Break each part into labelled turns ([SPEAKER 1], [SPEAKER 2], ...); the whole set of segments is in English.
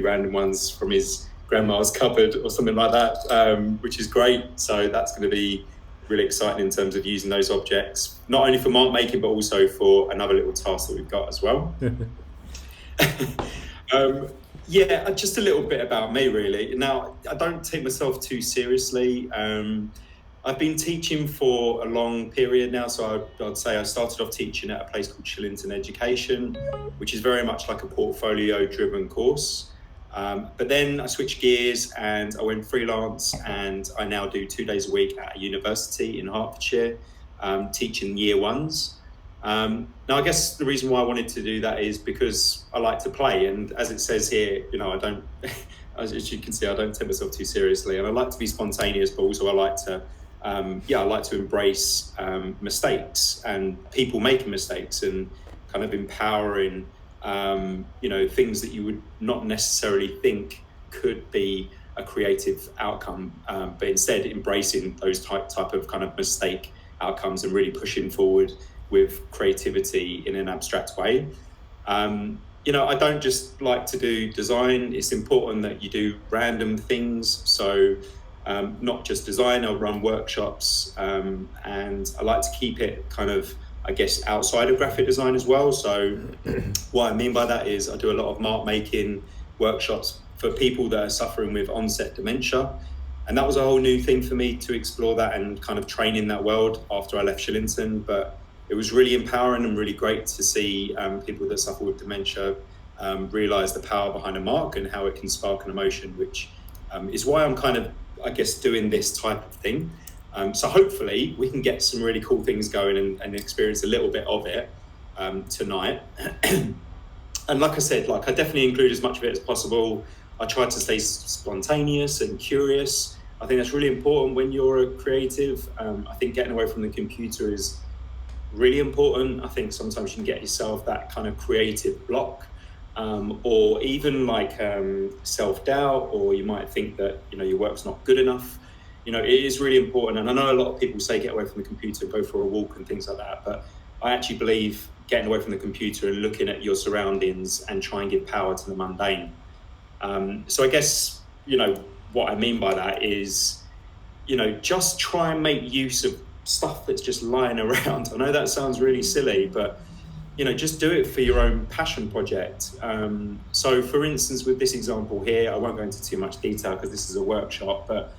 [SPEAKER 1] random ones from his grandma's cupboard or something like that, which is great. So that's going to be really exciting in terms of using those objects, not only for mark making, but also for another little task that we've got as well. Yeah, just a little bit about me, really. Now, I don't take myself too seriously. I've been teaching for a long period now, so I'd say I started off teaching at a place called Shillington Education, which is very much like a portfolio-driven course. But then I switched gears and I went freelance, and I now do 2 days a week at a university in Hertfordshire, teaching year ones. Now, I guess the reason why I wanted to do that is because I like to play, and as it says here, I don't, as you can see, I don't take myself too seriously, and I like to be spontaneous, but also I like to, I like to embrace mistakes and people making mistakes, and kind of empowering, things that you would not necessarily think could be a creative outcome, but instead embracing those type of kind of mistake outcomes and really pushing forward with creativity in an abstract way. I don't just like to do design. It's important that you do random things. So not just design, I'll run workshops, and I like to keep it kind of, I guess, outside of graphic design as well. So what I mean by that is I do a lot of mark making workshops for people that are suffering with onset dementia. And that was a whole new thing for me to explore that and kind of train in that world after I left Shillington. But it was really empowering and really great to see people that suffer with dementia realize the power behind a mark and how it can spark an emotion, which is why I'm kind of, I guess, doing this type of thing. So hopefully we can get some really cool things going and experience a little bit of it tonight. And like I said, I definitely include as much of it as possible. I try to stay spontaneous and curious. I think that's really important when you're a creative. I think getting away from the computer is really important. I think sometimes you can get yourself that kind of creative block, or even self-doubt, or you might think that your work's not good enough. It is really important, and I know a lot of people say get away from the computer, go for a walk and things like that, but I actually believe getting away from the computer and looking at your surroundings and try and give power to the mundane. So I guess what I mean by that is just try and make use of stuff that's just lying around. I know that sounds really silly, but just do it for your own passion project. So for instance, with this example here, I won't go into too much detail because this is a workshop, but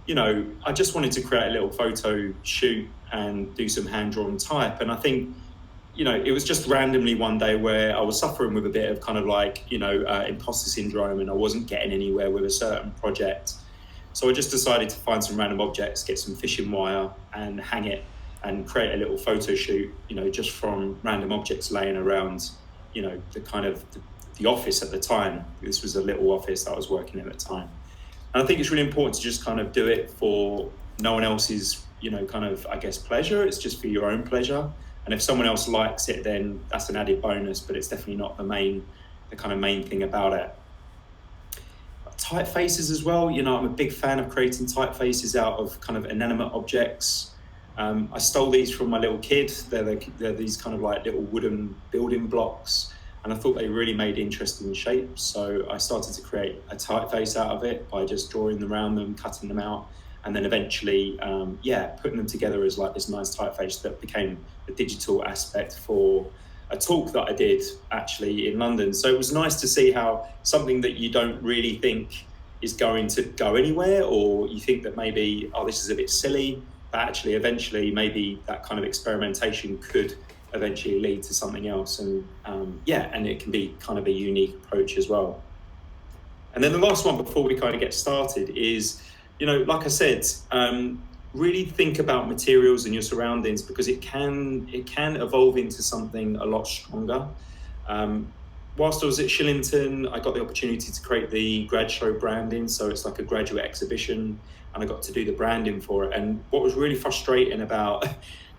[SPEAKER 1] I just wanted to create a little photo shoot and do some hand-drawn type. And I think it was just randomly one day where I was suffering with a bit of kind of imposter syndrome, and I wasn't getting anywhere with a certain project. So I just decided to find some random objects, get some fishing wire and hang it and create a little photo shoot, just from random objects laying around, the kind of the office at the time. This was a little office that I was working in at the time. And I think it's really important to just kind of do it for no one else's, kind of, I guess, pleasure. It's just for your own pleasure. And if someone else likes it, then that's an added bonus, but it's definitely not the kind of main thing about it. Typefaces as well. I'm a big fan of creating typefaces out of kind of inanimate objects. I stole these from my little kid. They're these kind of little wooden building blocks, and I thought they really made interesting shapes. So I started to create a typeface out of it by just drawing around them, cutting them out, and then eventually, putting them together as this nice typeface that became a digital aspect for a talk that I did actually in London. So it was nice to see how something that you don't really think is going to go anywhere, or you think that maybe, this is a bit silly, but actually eventually maybe that kind of experimentation could eventually lead to something else. And and it can be kind of a unique approach as well. And then the last one before we kind of get started is, like I said, really think about materials and your surroundings, because it can evolve into something a lot stronger. Whilst I was at Shillington, I got the opportunity to create the grad show branding. So it's like a graduate exhibition, and I got to do the branding for it. And what was really frustrating about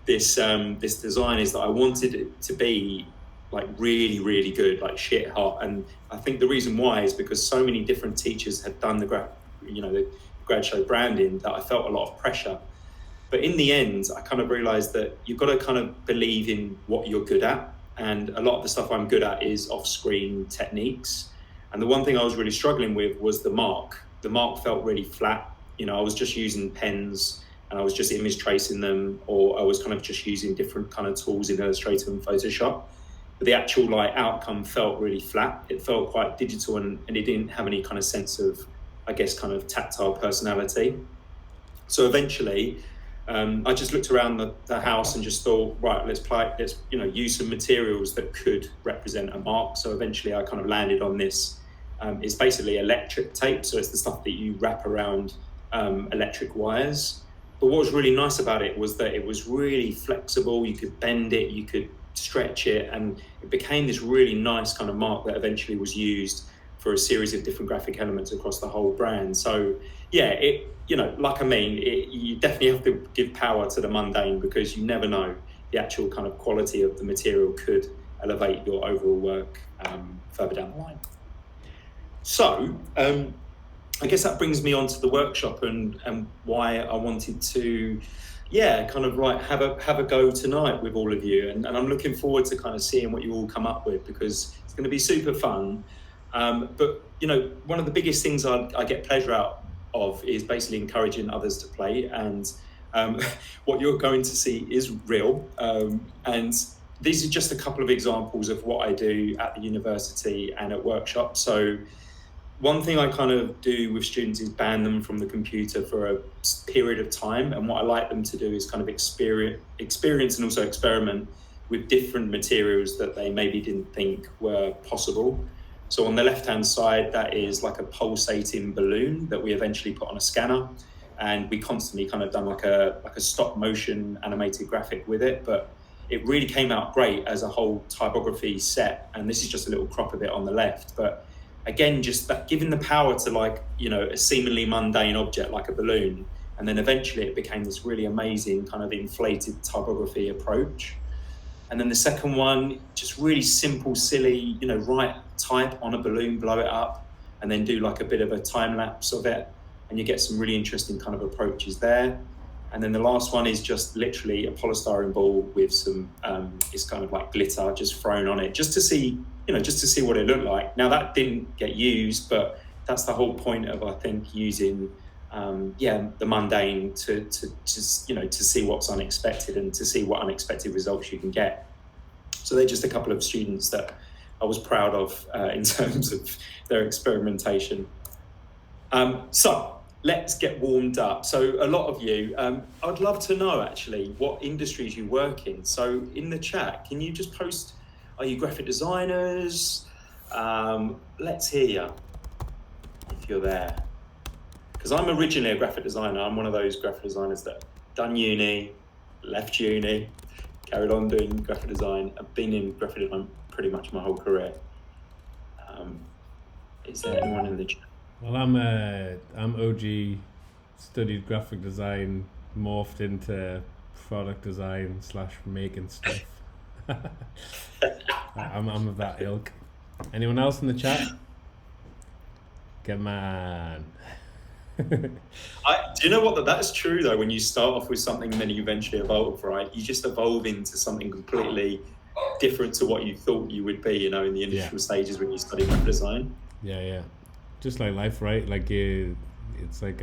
[SPEAKER 1] this design is that I wanted it to be really, really good, shit hot. And I think the reason why is because so many different teachers had done the grad show branding that I felt a lot of pressure. But in the end, I kind of realized that you've got to kind of believe in what you're good at. And a lot of the stuff I'm good at is off-screen techniques. And the one thing I was really struggling with was the mark. The mark felt really flat. I was just using pens and I was just image tracing them, or I was kind of just using different kind of tools in Illustrator and Photoshop. But the actual outcome felt really flat. It felt quite digital, and it didn't have any kind of sense of, I guess, kind of tactile personality. So eventually, I just looked around the house and just thought, right, let's use some materials that could represent a mark. So eventually, I kind of landed on this. It's basically electric tape, so it's the stuff that you wrap around electric wires. But what was really nice about it was that it was really flexible. You could bend it, you could stretch it, and it became this really nice kind of mark that eventually was used for a series of different graphic elements across the whole brand. So yeah, you definitely have to give power to the mundane, because you never know, the actual kind of quality of the material could elevate your overall work further down the line. So I guess that brings me on to the workshop and why I wanted to kind of have a go tonight with all of you, and I'm looking forward to kind of seeing what you all come up with, because it's going to be super fun. But one of the biggest things I get pleasure out of is basically encouraging others to play, and what you're going to see is real, and these are just a couple of examples of what I do at the university and at workshops. So one thing I kind of do with students is ban them from the computer for a period of time. And what I like them to do is kind of experience and also experiment with different materials that they maybe didn't think were possible. So on the left-hand side, that is like a pulsating balloon that we eventually put on a scanner. And we constantly kind of done like a stop motion animated graphic with it. But it really came out great as a whole typography set. And this is just a little crop of it on the left. But again, just that giving the power to a seemingly mundane object like a balloon, and then eventually it became this really amazing kind of inflated typography approach. And then the second one, just really simple, silly, write type on a balloon, blow it up, and then do like a bit of a time lapse of it, and you get some really interesting kind of approaches there. And then the last one is just literally a polystyrene ball with some, it's kind of like glitter just thrown on it, just to see what it looked like. Now that didn't get used, but that's the whole point of, I think, using the mundane to see what's unexpected and to see what unexpected results you can get. So they're just a couple of students that I was proud of in terms of their experimentation. So let's get warmed up. So a lot of you, I'd love to know actually what industries you work in. So in the chat, can you just post, are you graphic designers? Let's hear you if you're there. Because I'm originally a graphic designer. I'm one of those graphic designers that done uni, left uni, carried on doing graphic design. I've been in graphic design pretty much my whole career. Is there anyone in the chat?
[SPEAKER 2] Well, I'm OG, studied graphic design, morphed into product design / making stuff. I'm of that ilk. Anyone else in the chat? Come on.
[SPEAKER 1] Do you know what? That's true though. When you start off with something and then you eventually evolve, right? You just evolve into something completely different to what you thought you would be, in the initial stages when you study graphic design.
[SPEAKER 2] Yeah. Just like life, right? Like it's like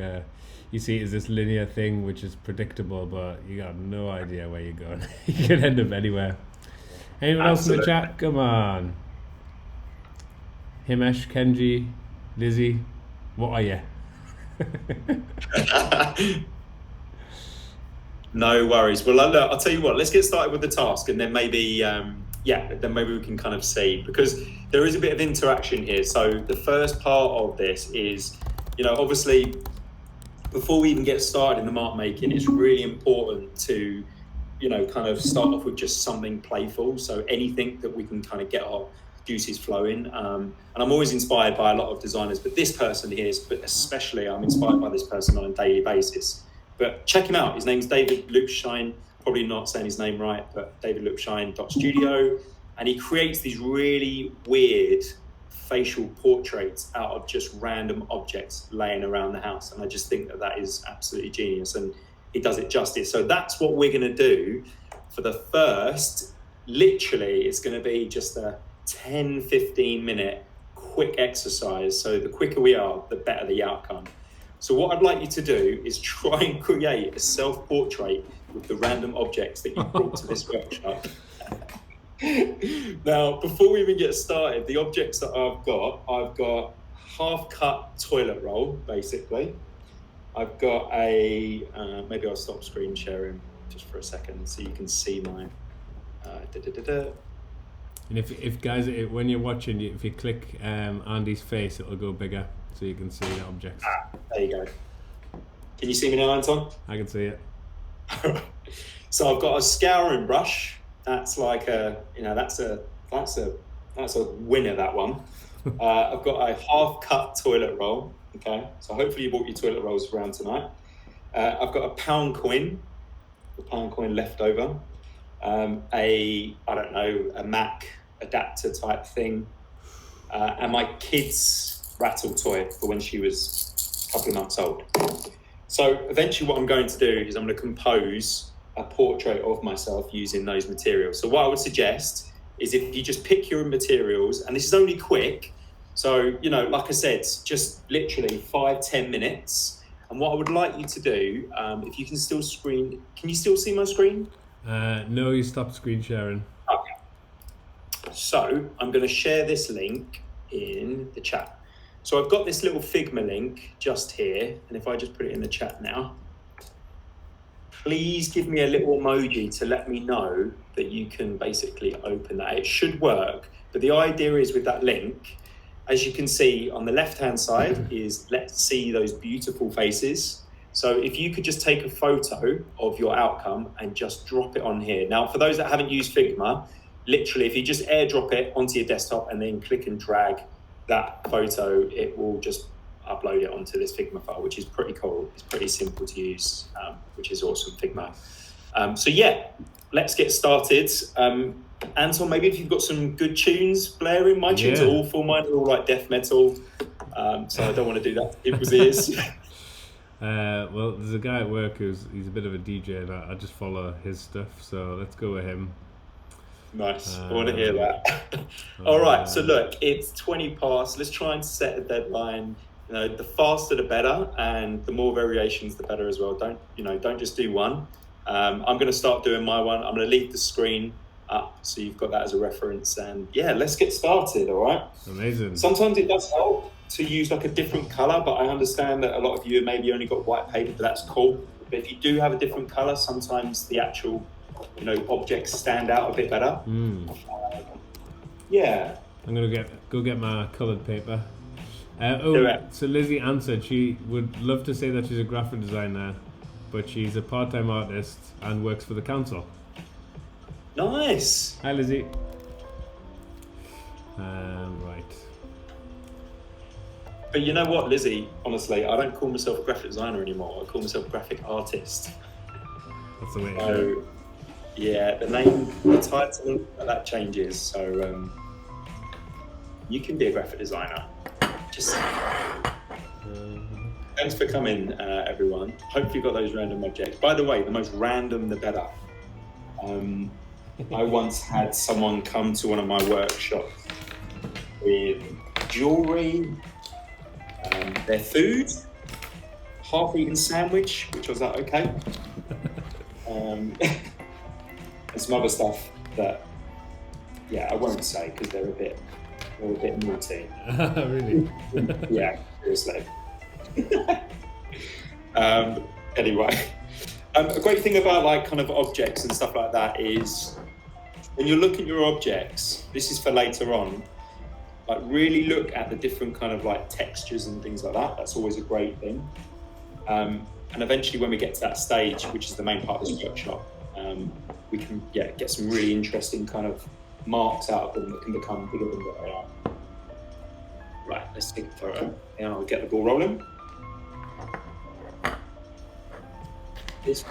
[SPEAKER 2] you see it as this linear thing which is predictable, but you got no idea where you're going. You could end up anywhere. Anyone else in the chat? Come on. Himesh, Kenji, Lizzie, what are you?
[SPEAKER 1] No worries. Well, look, I'll tell you what, let's get started with the task, and then maybe we can kind of see, because there is a bit of interaction here. So the first part of this is, obviously before we even get started in the mark making, it's really important to, kind of start off with just something playful. So anything that we can kind of get our juices flowing. And I'm always inspired by a lot of designers, but this person here, especially I'm inspired by this person on a daily basis. But check him out. His name's David Loopshine. Probably not saying his name right, but davidloopshine.studio. And he creates these really weird facial portraits out of just random objects laying around the house. And I just think that is absolutely genius. And he does it justice. So that's what we're going to do for the first, literally, it's going to be just a 10-15 minute quick exercise. So the quicker we are, the better the outcome. So what I'd like you to do is try and create a self-portrait with the random objects that you brought to this workshop. Now, before we even get started, the objects that I've got half-cut toilet roll, basically. I've got a, maybe I'll stop screen sharing just for a second so you can see my,
[SPEAKER 2] And if guys, when you're watching, if you click Andy's face, it'll go bigger so you can see the objects.
[SPEAKER 1] There you go. Can you see me now, Anton?
[SPEAKER 2] I can see it.
[SPEAKER 1] So I've got a scouring brush. That's like a, that's a winner, that one. I've got a half-cut toilet roll. Okay, so hopefully you brought your toilet rolls around tonight. I've got a pound coin left over. A Mac adapter type thing, and my kid's rattle toy for when she was a couple of months old. So eventually what I'm going to do is I'm going to compose a portrait of myself using those materials. So what I would suggest is if you just pick your materials, and this is only quick, so, like I said, just literally 5-10 minutes. And what I would like you to do, if you can still can you still see my screen?
[SPEAKER 2] No, you stopped screen sharing.
[SPEAKER 1] Okay. So I'm going to share this link in the chat. So I've got this little Figma link just here. And if I just put it in the chat now, please give me a little emoji to let me know that you can basically open that. It should work. But the idea is with that link, as you can see on the left-hand side is let's see those beautiful faces. So if you could just take a photo of your outcome and just drop it on here. Now, for those that haven't used Figma, literally, if you just airdrop it onto your desktop and then click and drag that photo, it will just upload it onto this Figma file, which is pretty cool. It's pretty simple to use, which is awesome, Figma. So yeah, let's get started. Anton, maybe if you've got some good tunes blaring. My tunes are awful. Mine are all like death metal. So I don't want to do that to people's ears.
[SPEAKER 2] Well, there's a guy at work he's a bit of a DJ, and I just follow his stuff. So let's go with him.
[SPEAKER 1] Nice. I want to hear that. All right. So look, it's 20 past. Let's try and set a deadline. The faster the better, and the more variations the better as well. Don't just do one. I'm going to start doing my one. I'm going to leave the screen up so you've got that as a reference, and yeah, let's get started. All right.
[SPEAKER 2] Amazing.
[SPEAKER 1] Sometimes it does help to use like a different color, but I understand that a lot of you have maybe only got white paper, but that's cool. But if you do have a different color, sometimes the actual objects stand out a bit better. Yeah,
[SPEAKER 2] I'm gonna go get my colored paper. So Lizzie answered she would love to say that she's a graphic designer, but she's a part-time artist and works for the council.
[SPEAKER 1] Nice.
[SPEAKER 2] Hi, Lizzie. Right.
[SPEAKER 1] But you know what, Lizzie? Honestly, I don't call myself a graphic designer anymore. I call myself a graphic artist.
[SPEAKER 2] That's the way to do it.
[SPEAKER 1] Yeah, the title, that changes. So you can be a graphic designer. Just thanks for coming, everyone. Hopefully you got those random objects. By the way, the most random, the better. I once had someone come to one of my workshops with jewelry, their food, half-eaten sandwich, which I was like, okay, and some other stuff that, yeah, I won't say because they're a bit naughty.
[SPEAKER 2] Really?
[SPEAKER 1] Yeah, seriously. Anyway, a great thing about like kind of objects and stuff like that is when you look at your objects, this is for later on, like really look at the different kind of like textures and things like that. That's always a great thing. And eventually when we get to that stage, which is the main part of this workshop, we can get some really interesting kind of marks out of them that can become bigger than what they are. Right, let's take a photo and I'll get the ball rolling. It's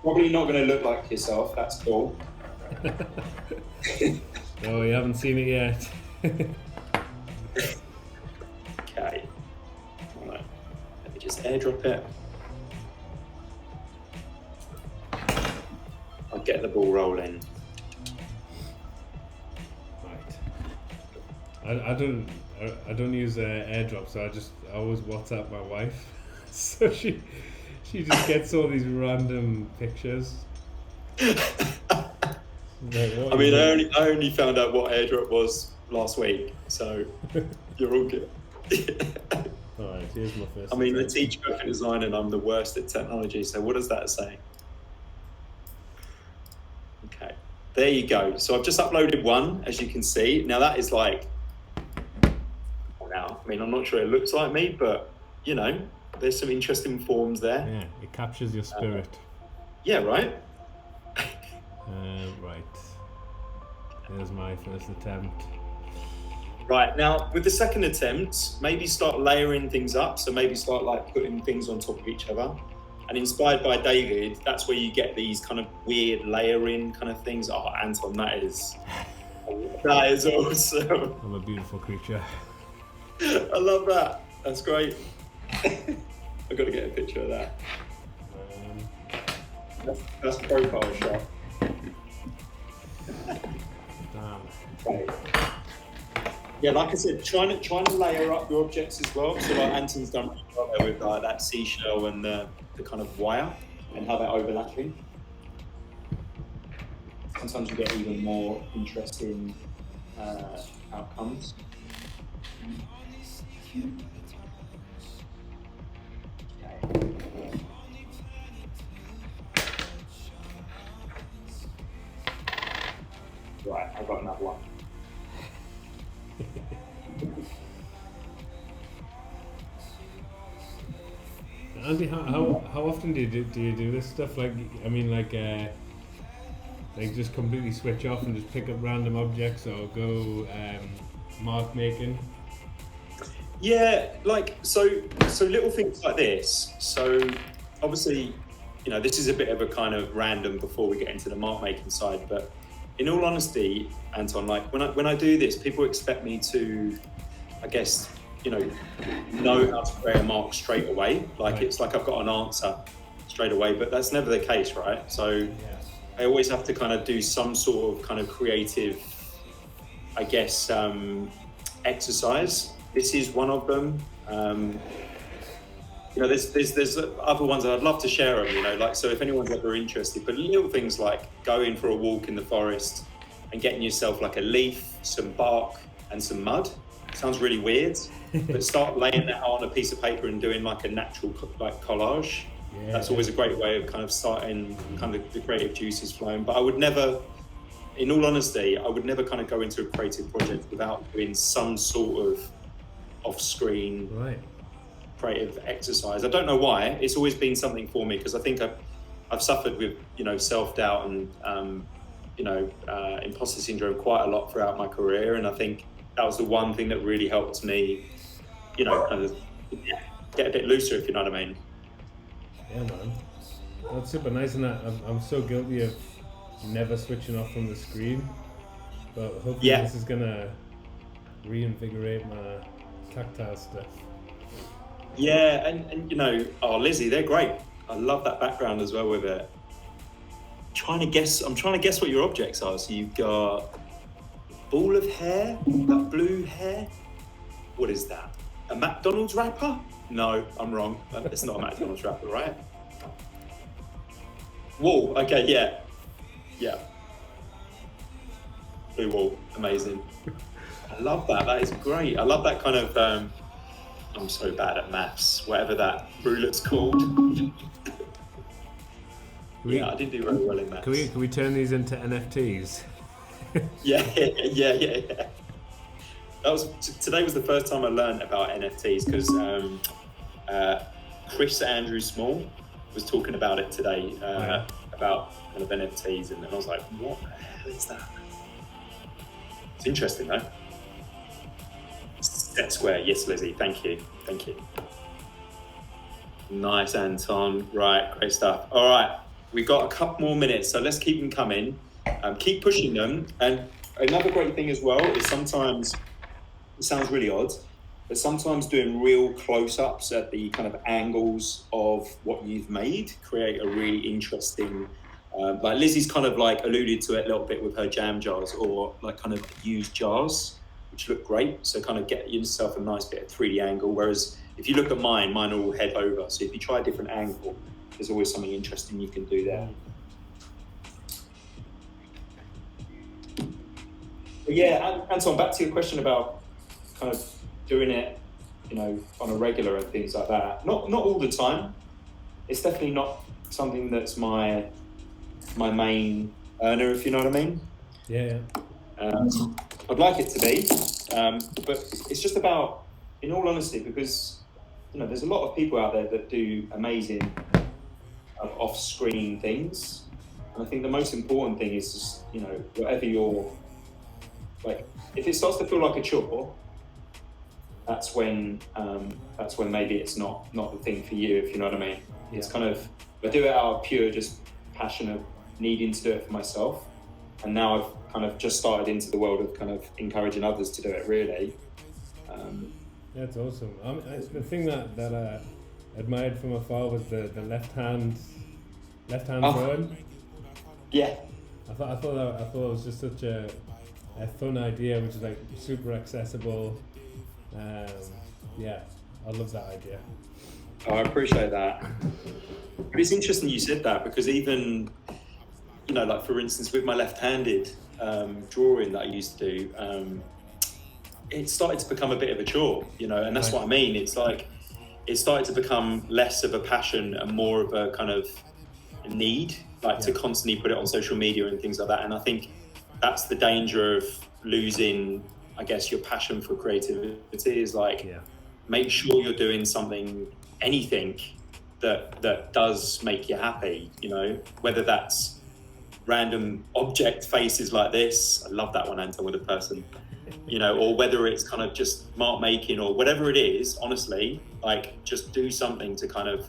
[SPEAKER 1] probably not going to look like yourself, that's cool.
[SPEAKER 2] Oh, you haven't seen it yet.
[SPEAKER 1] Okay, all right, let me just airdrop it. I'll get the ball rolling.
[SPEAKER 2] Right. I don't. I don't use AirDrop, so I always WhatsApp my wife, so she just gets all these random pictures. Like,
[SPEAKER 1] I mean, I only found out what AirDrop was last week, so you're all good.
[SPEAKER 2] All right, here's my first.
[SPEAKER 1] I mean, I teach graphic design and I'm the worst at technology, so what does that say? Okay, there you go. So I've just uploaded one, as you can see. Now that is like, now, I mean, I'm not sure it looks like me, but you know, there's some interesting forms there.
[SPEAKER 2] Yeah, it captures your spirit.
[SPEAKER 1] Yeah, right?
[SPEAKER 2] Right. There's my first attempt.
[SPEAKER 1] Right, now with the second attempt, maybe start layering things up. So maybe start like putting things on top of each other. And inspired by David, that's where you get these kind of weird layering kind of things. Oh, Anton, that is awesome.
[SPEAKER 2] I'm a beautiful creature.
[SPEAKER 1] I love that. That's great. I've got to get a picture of that. That's a profile shot.
[SPEAKER 2] Damn.
[SPEAKER 1] Right. Yeah, like I said, trying to layer up your objects as well. So like Anton's done really well there with that seashell and the kind of wire and how they're overlapping. Sometimes you get even more interesting outcomes. Right, I've got another one.
[SPEAKER 2] Andy, how often do you do this stuff? Like, I mean, like just completely switch off and just pick up random objects, or go mark making?
[SPEAKER 1] Yeah, like so little things like this. So obviously, you know, this is a bit of a kind of random before we get into the mark making side, but in all honesty, Anton, like when I do this, people expect me to, I guess, you know how to create a mark straight away. Like right. It's like I've got an answer straight away, but that's never the case, right? So I always have to kind of do some sort of kind of creative, I guess, exercise. This is one of them. You know, there's other ones that I'd love to share them, you know, like, so if anyone's ever interested, but little things like going for a walk in the forest and getting yourself like a leaf, some bark and some mud. Sounds really weird, but start laying that on a piece of paper and doing like a natural like collage. Yeah. That's always a great way of kind of starting kind of the creative juices flowing. But I would never, in all honesty, I would never kind of go into a creative project without doing some sort of off-screen creative exercise. I don't know why. It's always been something for me because I think I've suffered with, you know, self-doubt and imposter syndrome quite a lot throughout my career, and I think that was the one thing that really helped me, you know, kind of get a bit looser, if you know what I mean.
[SPEAKER 2] Yeah, man. That's super nice, and I'm so guilty of never switching off from the screen, but hopefully this is gonna reinvigorate my tactile stuff.
[SPEAKER 1] Yeah, and you know, Lizzie, they're great. I love that background as well with it. I'm trying to guess what your objects are. So you've got a ball of hair, that blue hair. What is that? A McDonald's wrapper? No, I'm wrong. It's not a McDonald's wrapper, right? Wall. Okay, yeah. Blue wall. Amazing. I love that. That is great. I love that kind of. I'm so bad at maths. Whatever that roulette's called. I didn't do very well in maths.
[SPEAKER 2] Can we turn these into NFTs?
[SPEAKER 1] Yeah. Today was the first time I learned about NFTs because Chris Andrew Small was talking about it today about kind of NFTs, and I was like, what the hell is that? It's interesting though. Set Square, yes, Lizzie, thank you. Nice, Anton. Right, great stuff. All right, we've got a couple more minutes, so let's keep them coming. Keep pushing them. And another great thing as well is sometimes, it sounds really odd, but sometimes doing real close-ups at the kind of angles of what you've made create a really interesting, like Lizzie's kind of like alluded to it a little bit with her jam jars or like kind of used jars, which which look great. So kind of get yourself a nice bit of 3D angle. Whereas if you look at mine are all head over. So if you try a different angle, there's always something interesting you can do there. But yeah, Anton, back to your question about kind of doing it, you know, on a regular and things like that. Not all the time. It's definitely not something that's my main earner, if you know what I mean.
[SPEAKER 2] Yeah.
[SPEAKER 1] I'd like it to be, but it's just about, in all honesty, because, you know, there's a lot of people out there that do amazing off-screen things, and I think the most important thing is just, you know, whatever you're like, if it starts to feel like a chore, that's when maybe it's not the thing for you, if you know what I mean. Yeah. It's kind of, I do it out of pure just passion of needing to do it for myself, and now I've kind of just started into the world of kind of encouraging others to do it, really.
[SPEAKER 2] That's awesome. The thing that I admired from afar was the left hand throwing.
[SPEAKER 1] Yeah.
[SPEAKER 2] I thought it was just such a fun idea, which is like super accessible. Yeah, I love that idea.
[SPEAKER 1] Oh, I appreciate that. But it's interesting you said that, because even, you know, like for instance, with my left-handed drawing that I used to do, it started to become a bit of a chore, you know, and that's what I mean. It's like, it started to become less of a passion and more of a kind of need, like to constantly put it on social media and things like that. And I think that's the danger of losing, I guess, your passion for creativity, is like, make sure you're doing something, anything that does make you happy, you know, whether that's random object faces like this. I love that one, Anton, with a person, you know, or whether it's kind of just mark making or whatever it is. Honestly, like, just do something to kind of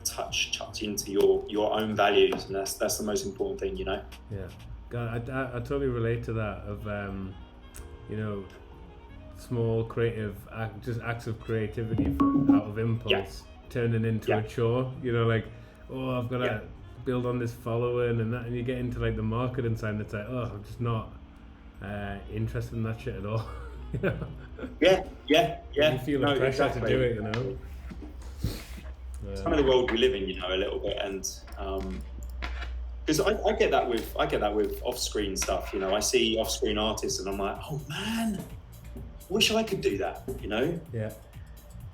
[SPEAKER 1] touch into your own values, and that's the most important thing, you know.
[SPEAKER 2] God, I totally relate to that, of you know, small creative acts of creativity out of impulse turning into a chore, you know, like, oh, I've got to build on this following and that, and you get into like the marketing side and it's like, oh, I'm just not interested in that shit at all. You know? You feel the pressure to do it, you know.
[SPEAKER 1] It's kind of the world we live in, you know, a little bit, and because I get that with off-screen stuff, you know. I see off-screen artists and I'm like, oh man, wish I could do that, you know.
[SPEAKER 2] Yeah.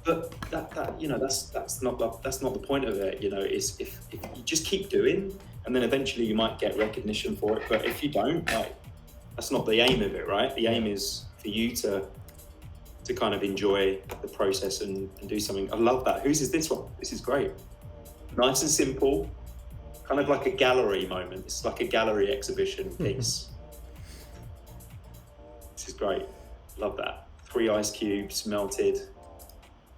[SPEAKER 1] But that you know, that's not the point of it, you know. Is if you just keep doing, and then eventually you might get recognition for it. But if you don't, like, that's not the aim of it, right? The aim is for you to kind of enjoy the process and do something. I love that. Whose is this one? This is great. Nice and simple, kind of like a gallery moment. It's like a gallery exhibition piece. This is great. Love that. 3 ice cubes melted.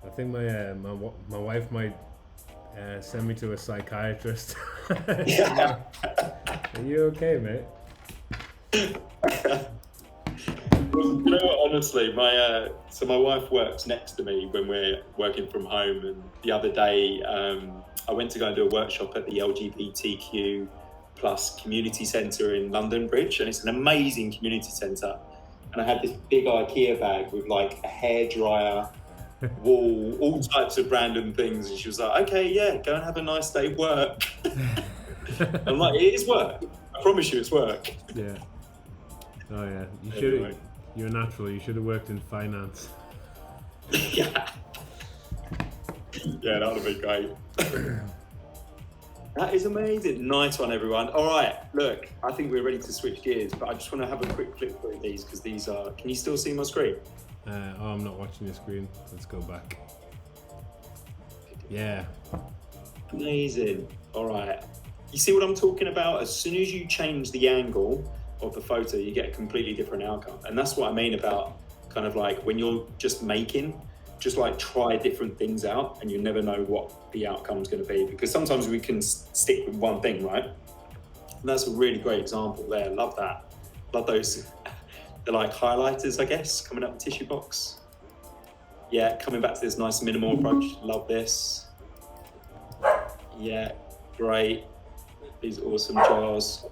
[SPEAKER 2] I think my wife might send me to a psychiatrist.
[SPEAKER 1] Yeah.
[SPEAKER 2] Are you okay, mate?
[SPEAKER 1] Well, you know what, honestly, my wife works next to me when we're working from home, and the other day I went to go and do a workshop at the LGBTQ plus community centre in London Bridge, and it's an amazing community centre, and I had this big IKEA bag with like a hairdryer, wall, all types of random things, and she was like, okay, yeah, go and have a nice day of work. I'm like, it is work, I promise you it's work.
[SPEAKER 2] Yeah. Oh yeah, you should. You're a natural. You should have worked in finance.
[SPEAKER 1] Yeah, that would have been great. That is amazing. Nice one, everyone. All right, look, I think we're ready to switch gears, but I just want to have a quick flip through these, because these are. Can you still see my screen?
[SPEAKER 2] I'm not watching your screen. Let's go back. Yeah.
[SPEAKER 1] Amazing. All right. You see what I'm talking about? As soon as you change the angle of the photo, you get a completely different outcome. And that's what I mean about kind of like when you're just making, just like try different things out, and you never know what the outcome's going to be, because sometimes we can stick with one thing, right? And that's a really great example there. Love that. Love those. They're like highlighters, I guess, coming up the tissue box. Yeah, coming back to this nice minimal approach. Love this. Yeah, great. These awesome jars.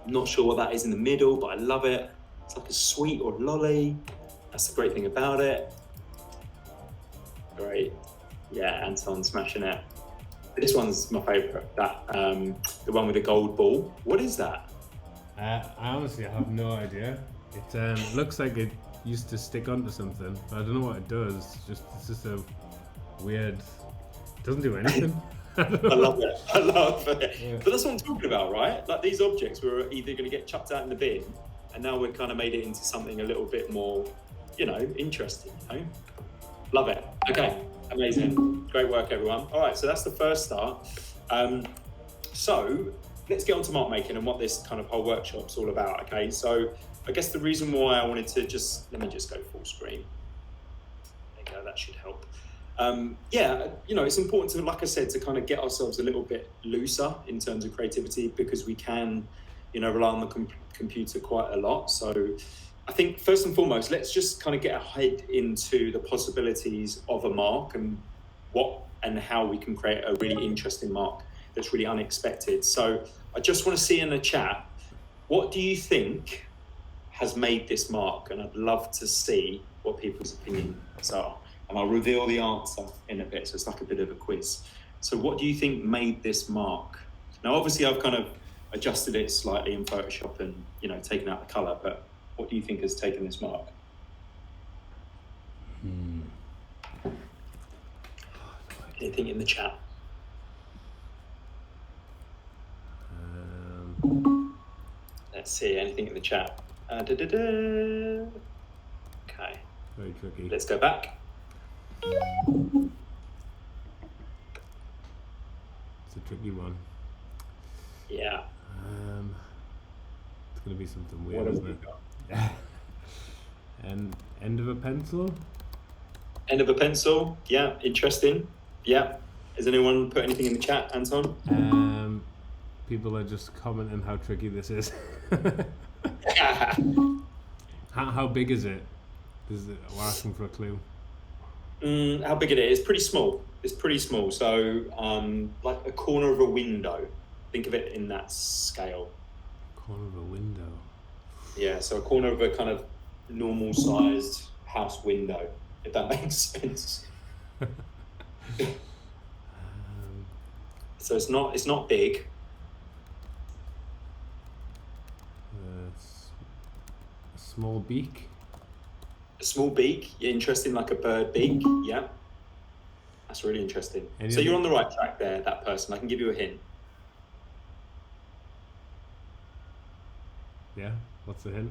[SPEAKER 1] Not sure what that is in the middle, but I love it. It's like a sweet or lolly. That's the great thing about it. Great. Yeah, Anton smashing it. This one's my favourite. That the one with the gold ball. What is that?
[SPEAKER 2] I honestly have no idea. It looks like it used to stick onto something, but I don't know what it does. It's just a weird. It doesn't do anything.
[SPEAKER 1] I love it. I love it.
[SPEAKER 2] Yeah.
[SPEAKER 1] But that's what I'm talking about, right? Like these objects were either going to get chucked out in the bin, and now we've kind of made it into something a little bit more, interesting. Love it. Okay, amazing. Great work, everyone. All right, so that's the first start. So let's get on to mark making and what this kind of whole workshop's all about. Okay, so I guess the reason why I wanted to let me just go full screen. There you go, that should help. It's important to, like I said, to kind of get ourselves a little bit looser in terms of creativity, because we can, rely on the computer quite a lot. So I think first and foremost, let's just kind of get ahead into the possibilities of a mark and what and how we can create a really interesting mark that's really unexpected. So I just want to see in the chat, what do you think has made this mark? And I'd love to see what people's opinions are. And I'll reveal the answer in a bit, so it's like a bit of a quiz. So what do you think made this mark? Now, obviously, I've kind of adjusted it slightly in Photoshop and, taken out the colour, but what do you think has taken this mark? Anything in the chat? Let's see, anything in the chat? Okay.
[SPEAKER 2] Very tricky.
[SPEAKER 1] Let's go back.
[SPEAKER 2] It's a tricky one.
[SPEAKER 1] Yeah.
[SPEAKER 2] It's going to be something weird,
[SPEAKER 1] What have
[SPEAKER 2] isn't
[SPEAKER 1] we
[SPEAKER 2] it?
[SPEAKER 1] got?
[SPEAKER 2] And end of a pencil?
[SPEAKER 1] End of a pencil. Yeah, interesting. Yeah. Has anyone put anything in the chat, Anton?
[SPEAKER 2] People are just commenting how tricky this is. How big is it? We're asking for a clue.
[SPEAKER 1] How big it is? Pretty small. It's pretty small. So, like a corner of a window. Think of it in that scale.
[SPEAKER 2] Corner of a window.
[SPEAKER 1] Yeah, so a corner of a kind of normal sized house window, if that makes sense. So it's not big.
[SPEAKER 2] A small beak.
[SPEAKER 1] A small beak. Yeah, interesting, like a bird beak. Yeah, that's really interesting. So you're on the right track there, that person. I can give you a hint.
[SPEAKER 2] Yeah, what's the hint?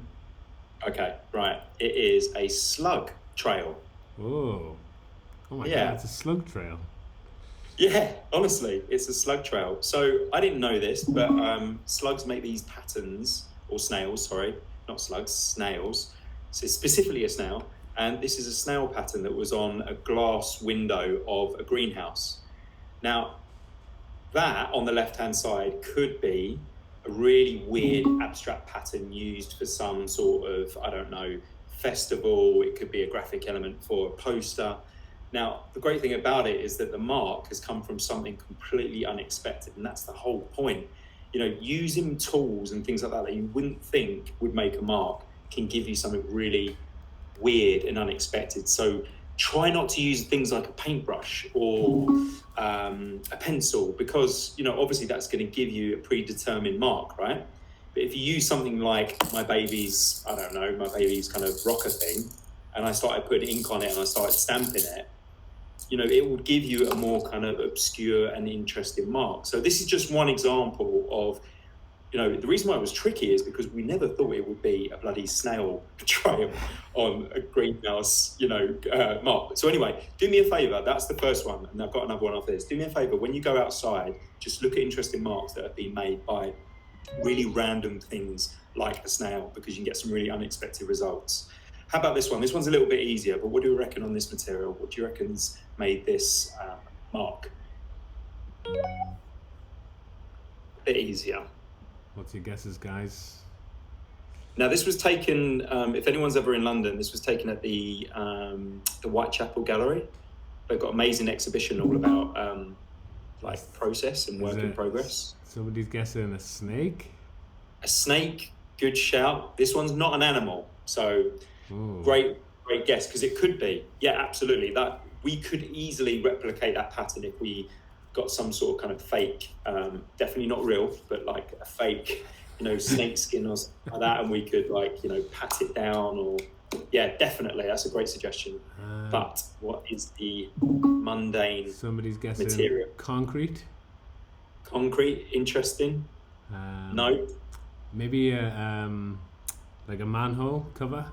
[SPEAKER 1] Okay, right. It is a slug trail.
[SPEAKER 2] Oh my
[SPEAKER 1] Yeah.
[SPEAKER 2] God, it's a slug trail.
[SPEAKER 1] Yeah, honestly, it's a slug trail. So I didn't know this, but slugs make these patterns, or snails, sorry, not slugs, snails. So it's specifically a snail. And this is a snail pattern that was on a glass window of a greenhouse. Now, that on the left-hand side could be a really weird abstract pattern used for some sort of, I don't know, festival. It could be a graphic element for a poster. Now, the great thing about it is that the mark has come from something completely unexpected, and that's the whole point. Using tools and things like that you wouldn't think would make a mark can give you something really weird and unexpected. So try not to use things like a paintbrush or a pencil, because obviously that's going to give you a predetermined mark, right? But if you use something like my baby's kind of rocker thing, and I started putting ink on it and I started stamping it, it would give you a more kind of obscure and interesting mark. So this is just one example of, the reason why it was tricky is because we never thought it would be a bloody snail trail on a greenhouse, mark. So anyway, do me a favor. That's the first one. And I've got another one after this. Do me a favor. When you go outside, just look at interesting marks that have been made by really random things like a snail, because you can get some really unexpected results. How about this one? This one's a little bit easier, but what do you reckon on this material? What do you reckon's made this mark? A bit easier.
[SPEAKER 2] What's your guesses, guys?
[SPEAKER 1] Now, this was taken, if anyone's ever in London, this was taken at the Whitechapel Gallery. They've got an amazing exhibition all about process and work in progress.
[SPEAKER 2] Somebody's guessing a snake?
[SPEAKER 1] A snake good shout. This one's not an animal, so
[SPEAKER 2] Ooh.
[SPEAKER 1] great guess, because it could be. Yeah, absolutely. That we could easily replicate that pattern if we got some sort of kind of fake, definitely not real, but like a fake, snake skin or something like that, and we could pat it down, or yeah, definitely. That's a great suggestion. But what is the mundane
[SPEAKER 2] Somebody's guessing
[SPEAKER 1] material?
[SPEAKER 2] concrete.
[SPEAKER 1] Concrete, interesting. No.
[SPEAKER 2] Maybe like a manhole cover.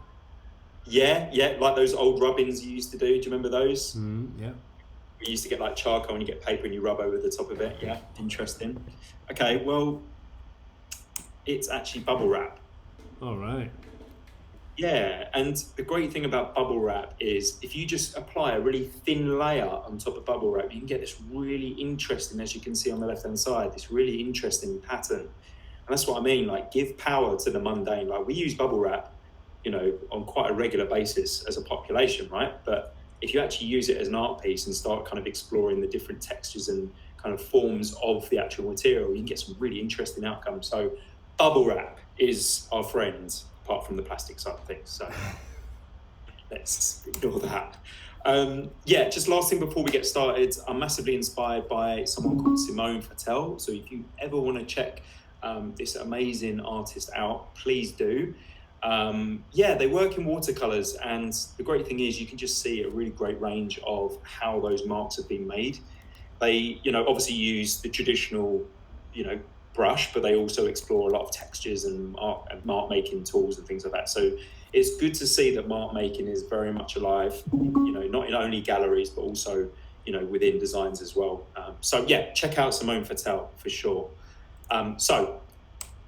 [SPEAKER 1] Yeah, like those old rubbings you used to do. Do you remember those?
[SPEAKER 2] Yeah.
[SPEAKER 1] We used to get like charcoal and you get paper and you rub over the top of it. Yeah, interesting. Okay, well, it's actually bubble wrap.
[SPEAKER 2] All right.
[SPEAKER 1] Yeah, and the great thing about bubble wrap is if you just apply a really thin layer on top of bubble wrap, you can get this really interesting, as you can see on the left-hand side, this really interesting pattern. And that's what I mean, like give power to the mundane. Like we use bubble wrap, on quite a regular basis as a population, right? But if you actually use it as an art piece and start kind of exploring the different textures and kind of forms of the actual material, you can get some really interesting outcomes. So bubble wrap is our friend, apart from the plastic side of things. So let's ignore that. Just last thing before we get started, I'm massively inspired by someone called Simone Fattel. So if you ever want to check this amazing artist out, please do. They work in watercolors, and the great thing is you can just see a really great range of how those marks have been made. They, obviously use the traditional, brush, but they also explore a lot of textures and mark making tools and things like that. So it's good to see that mark making is very much alive, not in only galleries, but also, within designs as well. Check out Simone Fattel for sure. So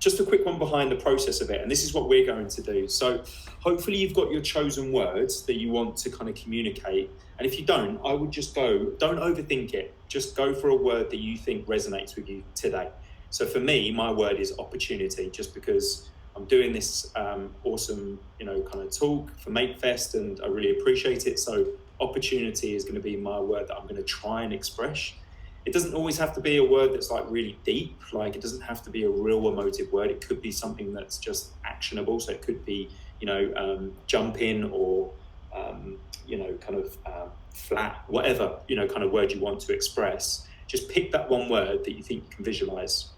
[SPEAKER 1] just a quick one behind the process of it, and this is what we're going to do. So hopefully you've got your chosen words that you want to kind of communicate. And if you don't, I would just don't overthink it. Just go for a word that you think resonates with you today. So for me, my word is opportunity, just because I'm doing this awesome, kind of talk for MakeFest, and I really appreciate it. So opportunity is going to be my word that I'm going to try and express. It doesn't always have to be a word that's like really deep. Like it doesn't have to be a real emotive word. It could be something that's just actionable. So it could be, jump in, or, flat, whatever, kind of word you want to express. Just pick that one word that you think you can visualize.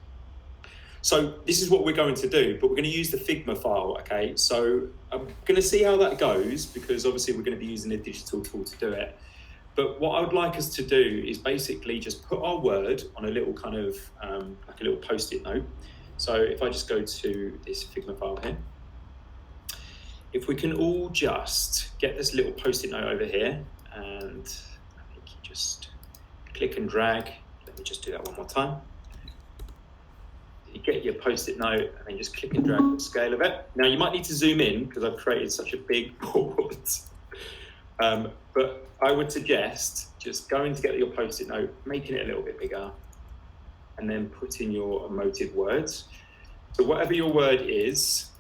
[SPEAKER 1] So this is what we're going to do, but we're going to use the Figma file, okay? So I'm going to see how that goes, because obviously we're going to be using a digital tool to do it. But what I would like us to do is basically just put our word on a little kind of, like a little Post-it note. So if I just go to this Figma file here, if we can all just get this little Post-it note over here, and I think you just click and drag. Let me just do that one more time. You get your Post-it note and then just click and drag the scale of it. Now you might need to zoom in because I've created such a big board. But I would suggest just going to get your Post-it note, making it a little bit bigger, and then put in your emotive words. So whatever your word is,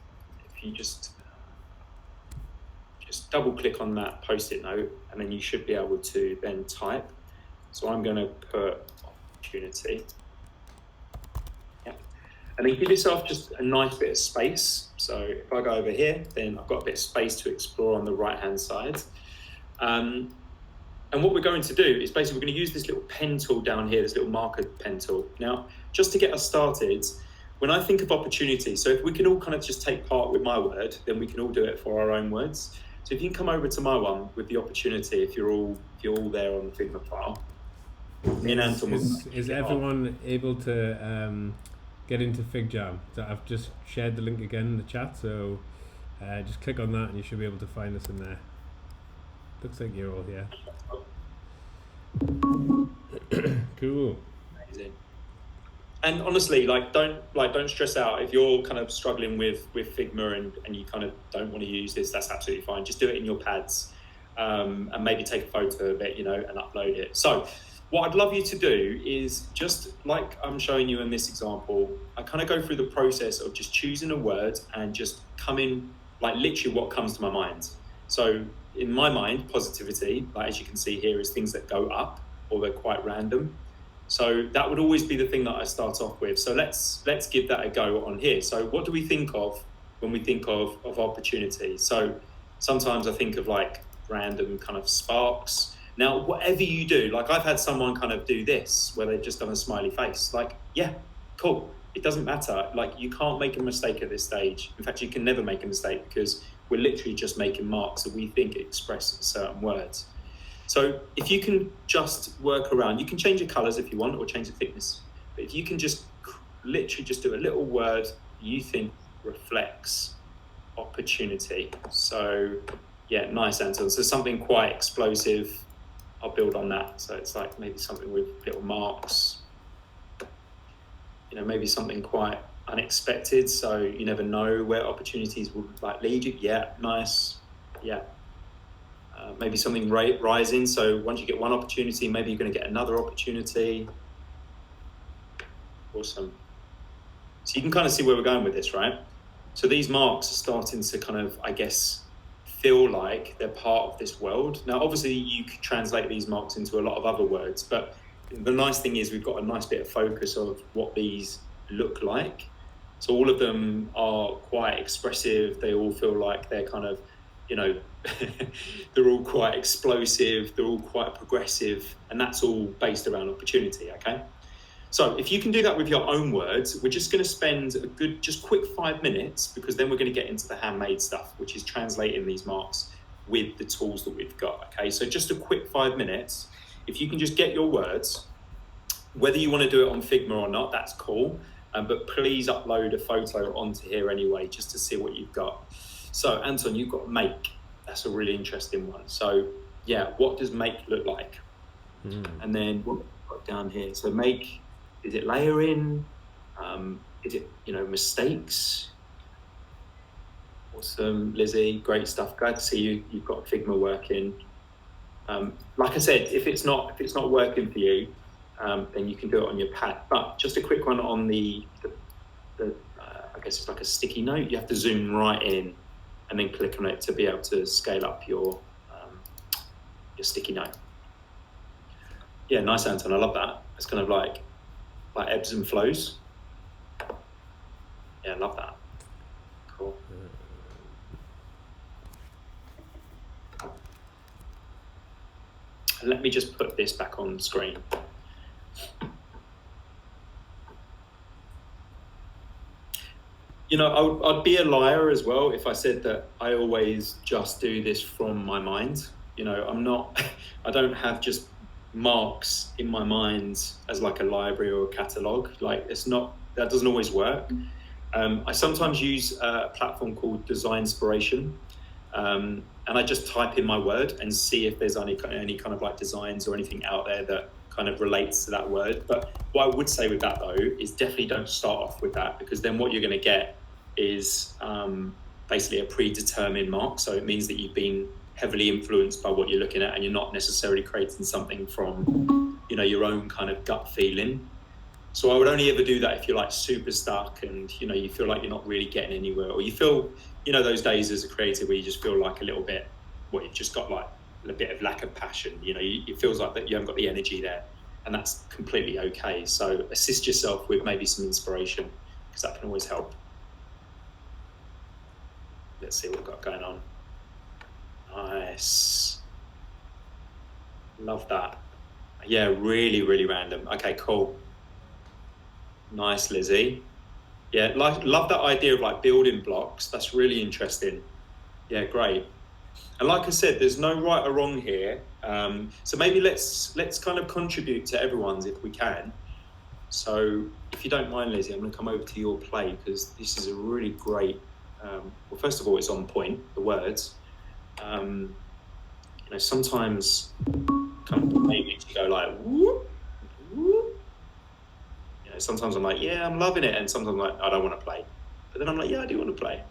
[SPEAKER 1] if you just double click on that Post-it note, and then you should be able to then type. So I'm going to put opportunity. Yeah. And then give yourself just a nice bit of space. So if I go over here, then I've got a bit of space to explore on the right-hand side. And what we're going to do is basically we're going to use this little pen tool down here, this little marker pen tool. Now, just to get us started, when I think of opportunity, so if we can all kind of just take part with my word, then we can all do it for our own words. So if you can come over to my one with the opportunity, if you're all there on the Figma file.
[SPEAKER 2] Is everyone able to get into FigJam? So I've just shared the link again in the chat, so just click on that and you should be able to find us in there. Looks like you're all here. Cool.
[SPEAKER 1] Amazing. And honestly, don't stress out if you're kind of struggling with Figma and you kind of don't want to use this. That's absolutely fine. Just do it in your pads, and maybe take a photo of it, and upload it. So what I'd love you to do is, just like I'm showing you in this example, I kind of go through the process of just choosing a word and just come in, like literally what comes to my mind. So in my mind, positivity, like as you can see here, is things that go up or they're quite random. So that would always be the thing that I start off with. So let's give that a go on here. So what do we think of when we think of opportunity. So sometimes I think of like random kind of sparks. Now, whatever you do, like I've had someone kind of do this where they've just done a smiley face. Like, yeah, cool. It doesn't matter. Like, you can't make a mistake at this stage. In fact, you can never make a mistake because we're literally just making marks that we think express certain words. So if you can just work around, you can change your colors if you want or change the thickness. But if you can just literally just do a little word you think reflects opportunity. So yeah, nice, Anton. So something quite explosive. I'll build on that. So it's like maybe something with little marks, you know, maybe something quite unexpected. So you never know where opportunities will like lead you. Yeah, nice. Yeah. Maybe something rising. So once you get one opportunity, maybe you're going to get another opportunity. Awesome. So you can kind of see where we're going with this, right? So these marks are starting to kind of, I guess, feel like they're part of this world. Now, obviously, you could translate these marks into a lot of other words, but the nice thing is we've got a nice bit of focus of what these look like. So all of them are quite expressive. They all feel like they're kind of, you know, they're all quite explosive. They're all quite progressive. And that's all based around opportunity, okay? So if you can do that with your own words, we're just going to spend a good, just quick 5 minutes, because then we're going to get into the handmade stuff, which is translating these marks with the tools that we've got. Okay, so just a quick 5 minutes. If you can just get your words, whether you want to do it on Figma or not, that's cool. But please upload a photo onto here anyway, just to see what you've got. So Anton, you've got make. That's a really interesting one. So yeah, what does make look like? And then what we've got down here. So make, is it layering? Is it, you know, mistakes? Awesome, Lizzie, great stuff. Glad to see you've got Figma working. Like I said, if it's not working for you, then you can do it on your pad. But just a quick one on the I guess it's like a sticky note. You have to zoom right in and then click on it to be able to scale up your sticky note. Yeah, nice, Anton. I love that. It's kind of like ebbs and flows. Yeah, I love that. Cool. And let me just put this back on screen. You know, I'd be a liar as well if I said that I always just do this from my mind. You know, I don't have just marks in my mind as like a library or a catalog. Like that doesn't always work. I sometimes use a platform called Designspiration, and I just type in my word and see if there's any kind of like designs or anything out there that kind of relates to that word. But what I would say with that though is definitely don't start off with that, because then what you're going to get is basically a predetermined mark. So it means that you've been heavily influenced by what you're looking at, and you're not necessarily creating something from, you know, your own kind of gut feeling. So I would only ever do that if you're like super stuck and, you know, you feel like you're not really getting anywhere, or you feel, you know, those days as a creative where you just feel like a little bit, well, you've just got like a bit of lack of passion, you know, it feels like that you haven't got the energy there, and that's completely okay. So assist yourself with maybe some inspiration, because that can always help. Let's see what we've got going on. Nice. Love that. Yeah, really, really random. Okay, cool. Nice, Lizzie. Yeah, love that idea of like building blocks. That's really interesting. Yeah, great. And like I said, there's no right or wrong here. So maybe let's kind of contribute to everyone's if we can. So if you don't mind, Lizzie, I'm going to come over to your play, because this is a really great. Well, first of all, it's on point, the words. You know, sometimes kind of maybe you go like, whoop, whoop. You know, sometimes I'm like, yeah, I'm loving it, and sometimes I'm like, I don't want to play. But then I'm like, yeah, I do want to play.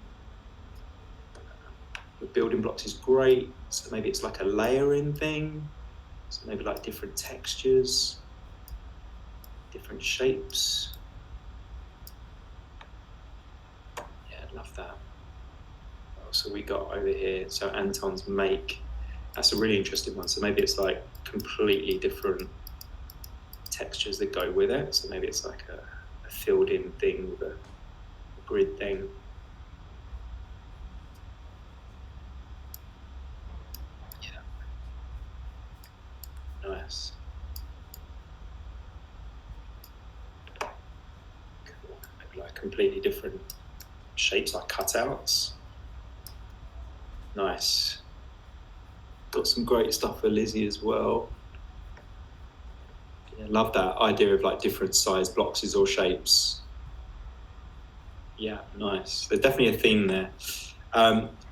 [SPEAKER 1] The building blocks is great. So maybe it's like a layering thing. So maybe like different textures, different shapes. Yeah, love that. So we got over here, so Anton's make, that's a really interesting one. So maybe it's like completely different textures that go with it. So maybe it's like a filled in thing with a grid thing. completely different shapes, like cutouts. Nice. Got some great stuff for Lizzie as well. Yeah, love that idea of like different size boxes or shapes. Yeah, nice. There's definitely a theme there.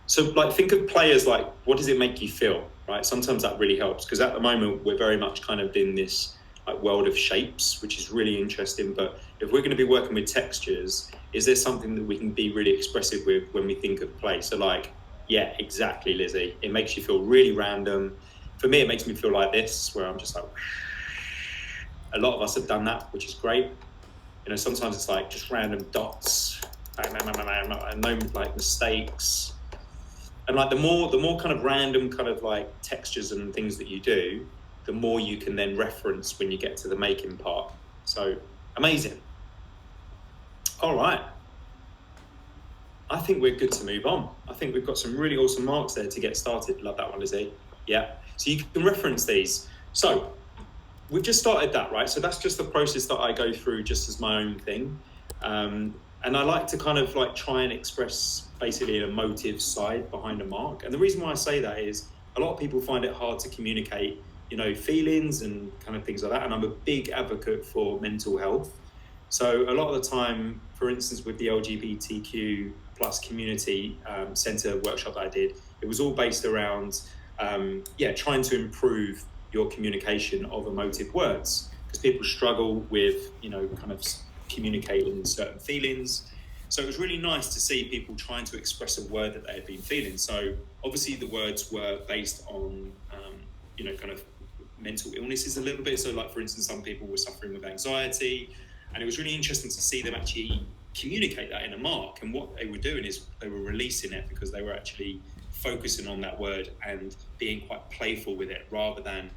[SPEAKER 1] So like think of players like, what does it make you feel, right? Sometimes that really helps, because at the moment we're very much kind of in this like world of shapes, which is really interesting. But if we're going to be working with textures, is there something that we can be really expressive with when we think of play? So like, yeah, exactly, Lizzie. It makes you feel really random. For me, it makes me feel like this, where I'm just like, a lot of us have done that, which is great. You know, sometimes it's like just random dots, and no like mistakes. And like the more kind of random kind of like textures and things that you do, the more you can then reference when you get to the making part. So amazing. All right. I think we're good to move on. I think we've got some really awesome marks there to get started. Love that one, Lizzie. Yeah. So you can reference these. So we've just started that, right? So that's just the process that I go through just as my own thing. And I like to kind of like try and express basically an emotive side behind a mark. And the reason why I say that is a lot of people find it hard to communicate, you know, feelings and kind of things like that. And I'm a big advocate for mental health. So a lot of the time, for instance, with the LGBTQ plus community center workshop that I did, it was all based around, trying to improve your communication of emotive words, because people struggle with, you know, kind of communicating certain feelings. So it was really nice to see people trying to express a word that they had been feeling. So obviously the words were based on, kind of mental illnesses a little bit. So like, for instance, some people were suffering with anxiety, and it was really interesting to see them actually communicate that in a mark. And what they were doing is they were releasing it, because they were actually focusing on that word and being quite playful with it, rather than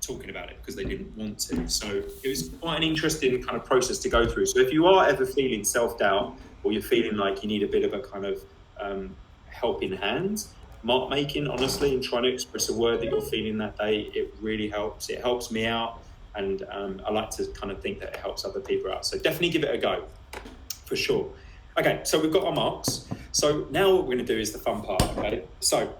[SPEAKER 1] talking about it because they didn't want to. So it was quite an interesting kind of process to go through. So if you are ever feeling self-doubt, or you're feeling like you need a bit of a kind of helping hand, mark making, honestly, and trying to express a word that you're feeling that day, it really helps. It helps me out, and I like to kind of think that it helps other people out. So definitely give it a go, for sure. Okay, so we've got our marks. So now what we're going to do is the fun part, okay? So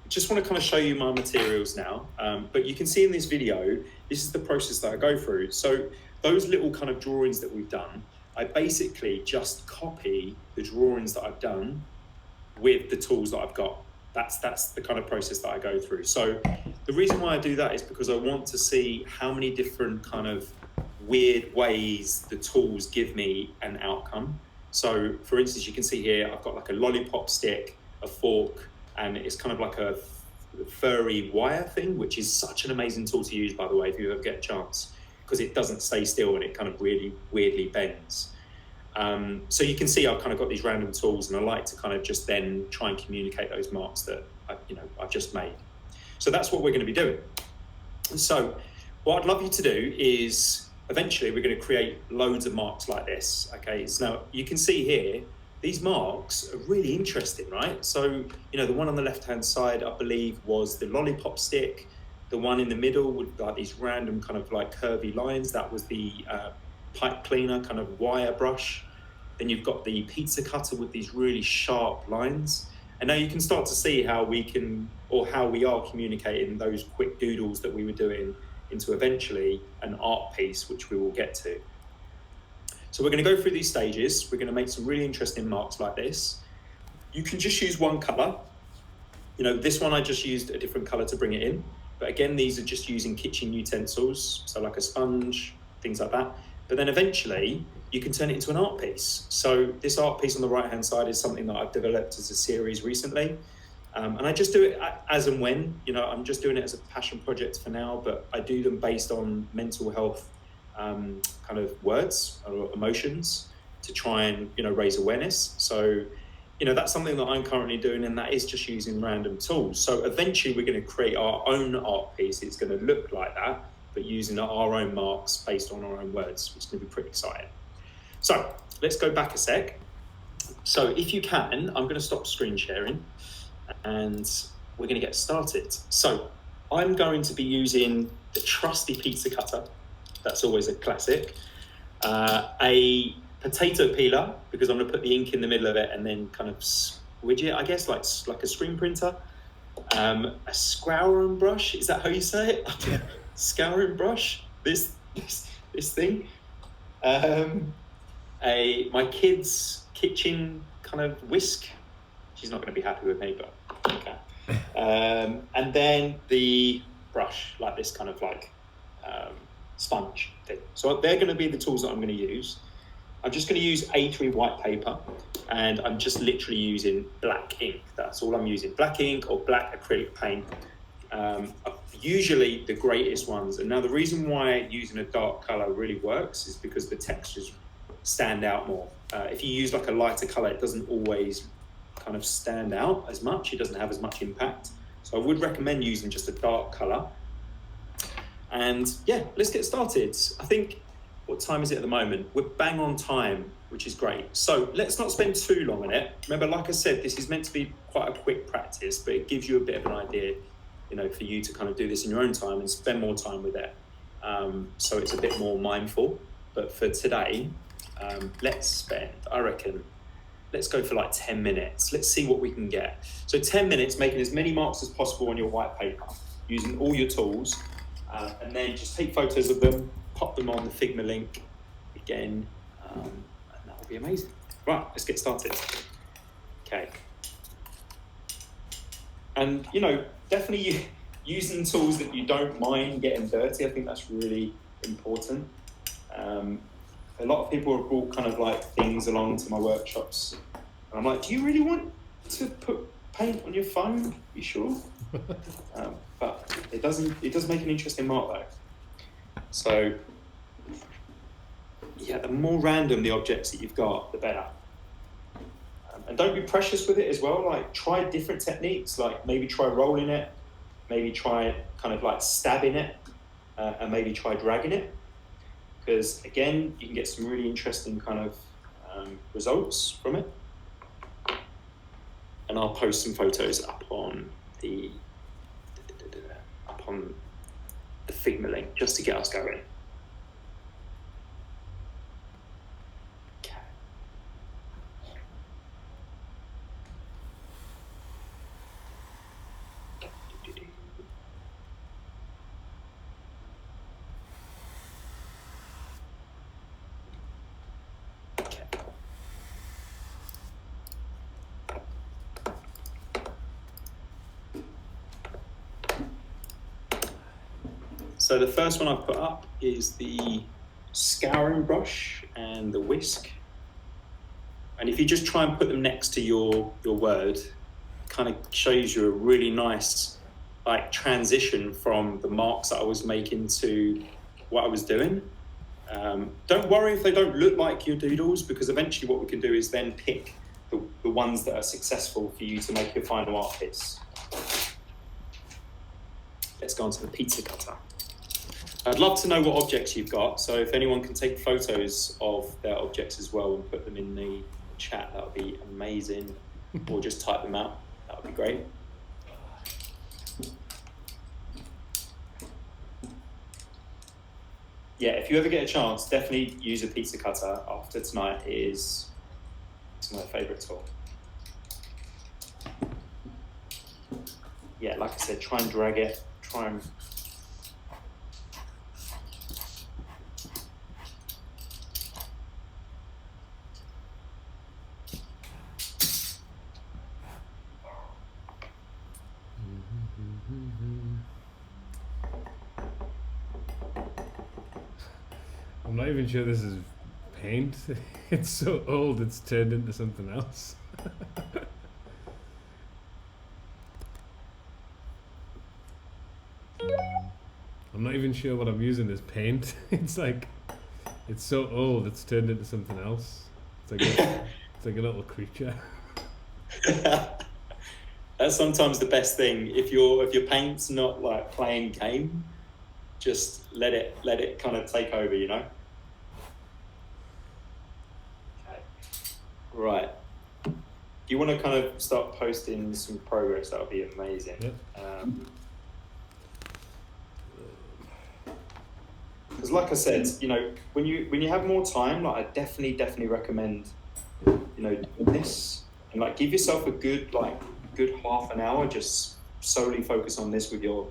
[SPEAKER 1] just want to kind of show you my materials now, but you can see in this video, this is the process that I go through. So those little kind of drawings that we've done, I basically just copy the drawings that I've done with the tools that I've got. That's the kind of process that I go through. So the reason why I do that is because I want to see how many different kind of weird ways the tools give me an outcome. So for instance, you can see here, I've got like a lollipop stick, a fork, and it's kind of like a furry wire thing, which is such an amazing tool to use, by the way, if you ever get a chance, because it doesn't stay still and it kind of really weirdly bends. So you can see I've kind of got these random tools, and I like to kind of just then try and communicate those marks that I've just made. So that's what we're going to be doing. So what I'd love you to do is eventually we're going to create loads of marks like this. Okay, so now you can see here, these marks are really interesting, right? So, the one on the left-hand side, I believe, was the lollipop stick. The one in the middle with like these random kind of like curvy lines, that was the pipe cleaner kind of wire brush. Then you've got the pizza cutter with these really sharp lines. And now you can start to see how we are communicating those quick doodles that we were doing into eventually an art piece, which we will get to. So we're going to go through these stages. We're going to make some really interesting marks like this. You can just use one color. This one I just used a different color to bring it in. But again, these are just using kitchen utensils, so like a sponge, things like that. But then eventually you can turn it into an art piece. So this art piece on the right-hand side is something that I've developed as a series recently. And I just do it as and when, I'm just doing it as a passion project for now, but I do them based on mental health kind of words or emotions to try and, raise awareness. So, that's something that I'm currently doing, and that is just using random tools. So eventually we're going to create our own art piece. It's going to look like that, but using our own marks based on our own words, which is going to be pretty exciting. So let's go back a sec. So if you can, I'm going to stop screen sharing and we're going to get started. So I'm going to be using the trusty pizza cutter. That's always a classic. A potato peeler, because I'm going to put the ink in the middle of it and then kind of squidge it, I guess, like a screen printer. A scouring brush, is that how you say it?
[SPEAKER 2] Yeah.
[SPEAKER 1] Scouring brush, this thing. My kid's kitchen kind of whisk. She's not going to be happy with me, but okay. And then the brush, like this kind of like sponge thing. So they're going to be the tools that I'm going to use. I'm just going to use A3 white paper, and I'm just literally using black ink. That's all I'm using, black ink or black acrylic paint. Usually the greatest ones. And now the reason why using a dark color really works is because the textures stand out more. If you use like a lighter color, it doesn't always kind of stand out as much. It doesn't have as much impact. So I would recommend using just a dark color. And yeah, let's get started. I think, what time is it at the moment? We're bang on time, which is great. So let's not spend too long on it. Remember, like I said, this is meant to be quite a quick practice, but it gives you a bit of an idea, for you to kind of do this in your own time and spend more time with it. So it's a bit more mindful. But for today, let's go for like 10 minutes. Let's see what we can get. So 10 minutes, making as many marks as possible on your white paper, using all your tools, and then just take photos of them, pop them on the Figma link again, and that will be amazing. Right, let's get started. Okay. And, definitely using tools that you don't mind getting dirty. I think that's really important. A lot of people have brought kind of like things along to my workshops, and I'm like, do you really want to put paint on your phone? You sure? But it does make an interesting mark though. So yeah, the more random the objects that you've got, the better. And don't be precious with it as well. Like, try different techniques. Like, maybe try rolling it, maybe try kind of like stabbing it, and maybe try dragging it. Because again, you can get some really interesting kind of results from it. And I'll post some photos up on the Figma link just to get us going. So the first one I've put up is the scouring brush and the whisk. And if you just try and put them next to your word, it kind of shows you a really nice like transition from the marks that I was making to what I was doing. Don't worry if they don't look like your doodles, because eventually what we can do is then pick the ones that are successful for you to make your final art piece. Let's go on to the pizza cutter. I'd love to know what objects you've got, so if anyone can take photos of their objects as well and put them in the chat, that would be amazing. Or just type them out, that would be great. Yeah, if you ever get a chance, definitely use a pizza cutter after tonight. It's my favourite tool. Yeah, like I said, try and drag it, try and...
[SPEAKER 2] I'm not even sure this is paint. It's so old it's turned into something else. I'm not even sure what I'm using as paint. It's so old it's turned into something else. It's like a little creature.
[SPEAKER 1] That's sometimes the best thing. If your paint's not like playing game, just let it kind of take over, Okay. Right. Do you want to kind of start posting some progress? That would be amazing.
[SPEAKER 2] Yep.
[SPEAKER 1] Because like I said, you know, when you have more time, like I definitely recommend, you know, doing this and like give yourself a good half an hour, just solely focus on this with your,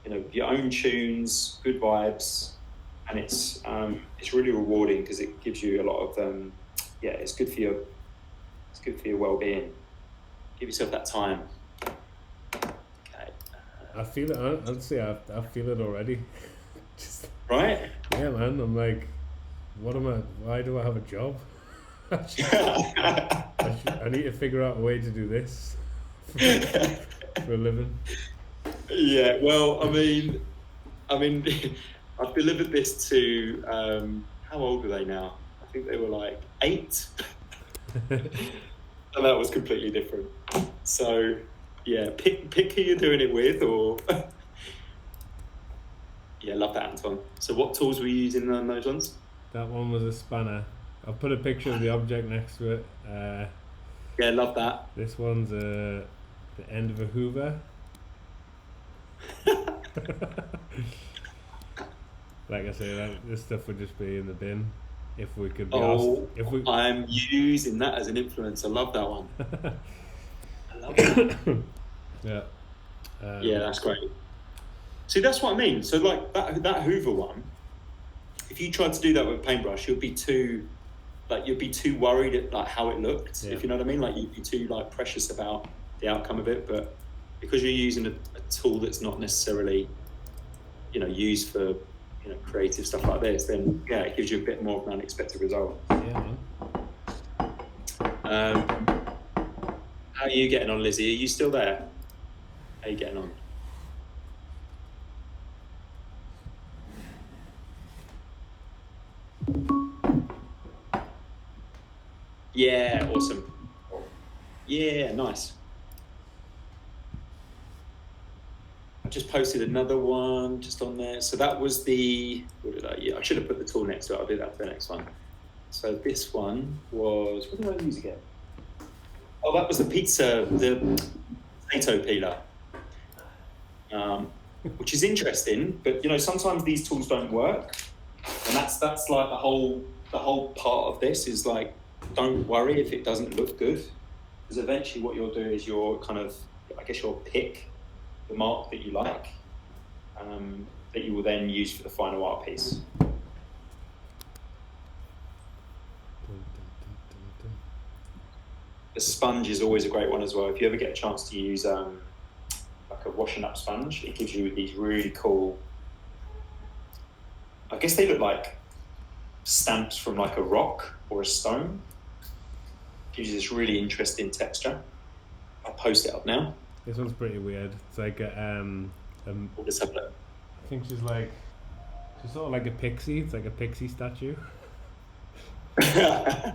[SPEAKER 1] you know, your own tunes, good vibes, and it's really rewarding because it gives you a lot of yeah, it's good for your well-being. Give yourself that time. Okay.
[SPEAKER 2] I feel it. Honestly, I feel it already. Just,
[SPEAKER 1] Right?
[SPEAKER 2] yeah, man. I'm like, what am I? Why do I have a job? I need to figure out a way to do this for a living.
[SPEAKER 1] Yeah. Well, I mean, I've delivered this to how old are they now? I think they were like 8, and that was completely different. So yeah, pick who you're doing it with, or yeah, love that, Anton. So what tools were you using on those ones?
[SPEAKER 2] That one was a spanner. I'll put a picture of the object next to it.
[SPEAKER 1] Yeah, love that.
[SPEAKER 2] This one's the end of a Hoover. Like I say, this stuff would just be in the bin if we could be asked. If we,
[SPEAKER 1] I'm using that as an influence. I love that one. I love that.
[SPEAKER 2] Yeah.
[SPEAKER 1] Yeah, that's great. See, that's what I mean. So like that Hoover one, if you tried to do that with a paintbrush, you'd be too worried at like how it looked.
[SPEAKER 2] Yeah.
[SPEAKER 1] If you know what I mean, like you'd be too like precious about the outcome of it. But because you're using a tool that's not necessarily, you know, used for, you know, creative stuff like this, then yeah, it gives you a bit more of an unexpected result.
[SPEAKER 2] Yeah, man.
[SPEAKER 1] How are you getting on, Lizzie? Are you still there? How are you getting on? Yeah, awesome. Yeah, nice. I just posted another one just on there. So that was I should have put the tool next to it. I'll do that for the next one. So this one was, what did I use again? Oh, that was the potato peeler. Which is interesting, but you know, sometimes these tools don't work. And that's like the whole part of this is like, don't worry if it doesn't look good. Because eventually what you'll do is you'll pick the mark that you like, that you will then use for the final art piece. The sponge is always a great one as well. If you ever get a chance to use like a washing up sponge, it gives you these really cool, I guess they look like stamps from like a rock or a stone. Gives you this really interesting texture. I'll post it up now.
[SPEAKER 2] This one's pretty weird. It's like
[SPEAKER 1] We'll just have a look.
[SPEAKER 2] I think she's sort of like a pixie. It's like a pixie statue. Weird.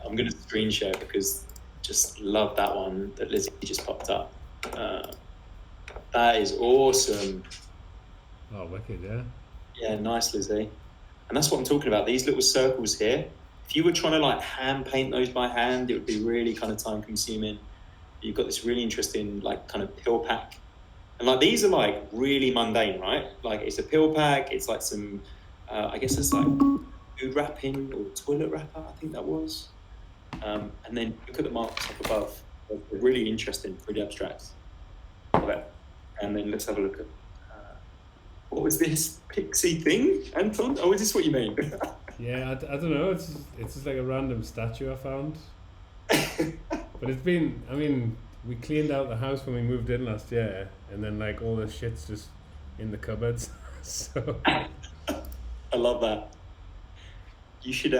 [SPEAKER 1] I'm going to screen share because just love that one that Lizzie just popped up. That is awesome.
[SPEAKER 2] Oh, wicked, yeah.
[SPEAKER 1] Yeah, nice, Lizzie. And that's what I'm talking about. These little circles here. If you were trying to like hand paint those by hand, it would be really kind of time consuming. You've got this really interesting like kind of pill pack. And like these are like really mundane, right? Like it's a pill pack, it's like some, I guess it's like food wrapping or toilet wrapper, I think that was. And then look at the marks up above. They're really interesting, pretty abstract. Love it. And then let's have a look at, what was this pixie thing, Anton? Oh, is this what you mean?
[SPEAKER 2] Yeah, I don't know. It's just like a random statue I found. But it's been, I mean, we cleaned out the house when we moved in last year, and then like all this shit's just in the cupboards. So
[SPEAKER 1] I love that. You should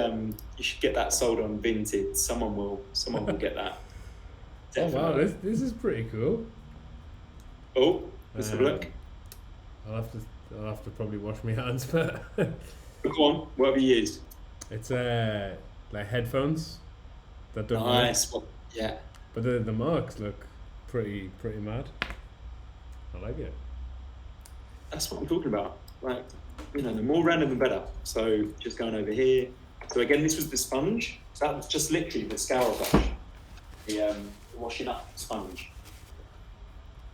[SPEAKER 1] get that sold on Vinted. Someone will get that.
[SPEAKER 2] Definitely. Oh wow, this is pretty cool.
[SPEAKER 1] Oh, let's have a look.
[SPEAKER 2] I'll have to probably wash my hands, but
[SPEAKER 1] go on. What have you used?
[SPEAKER 2] It's like headphones that don't
[SPEAKER 1] nice.
[SPEAKER 2] work.
[SPEAKER 1] Well, yeah.
[SPEAKER 2] But the marks look pretty mad. I like it.
[SPEAKER 1] That's what I'm talking about. Like, you know, the more random the better. So just going over here. So again, this was the sponge. So that was just literally the scour brush, the washing up sponge.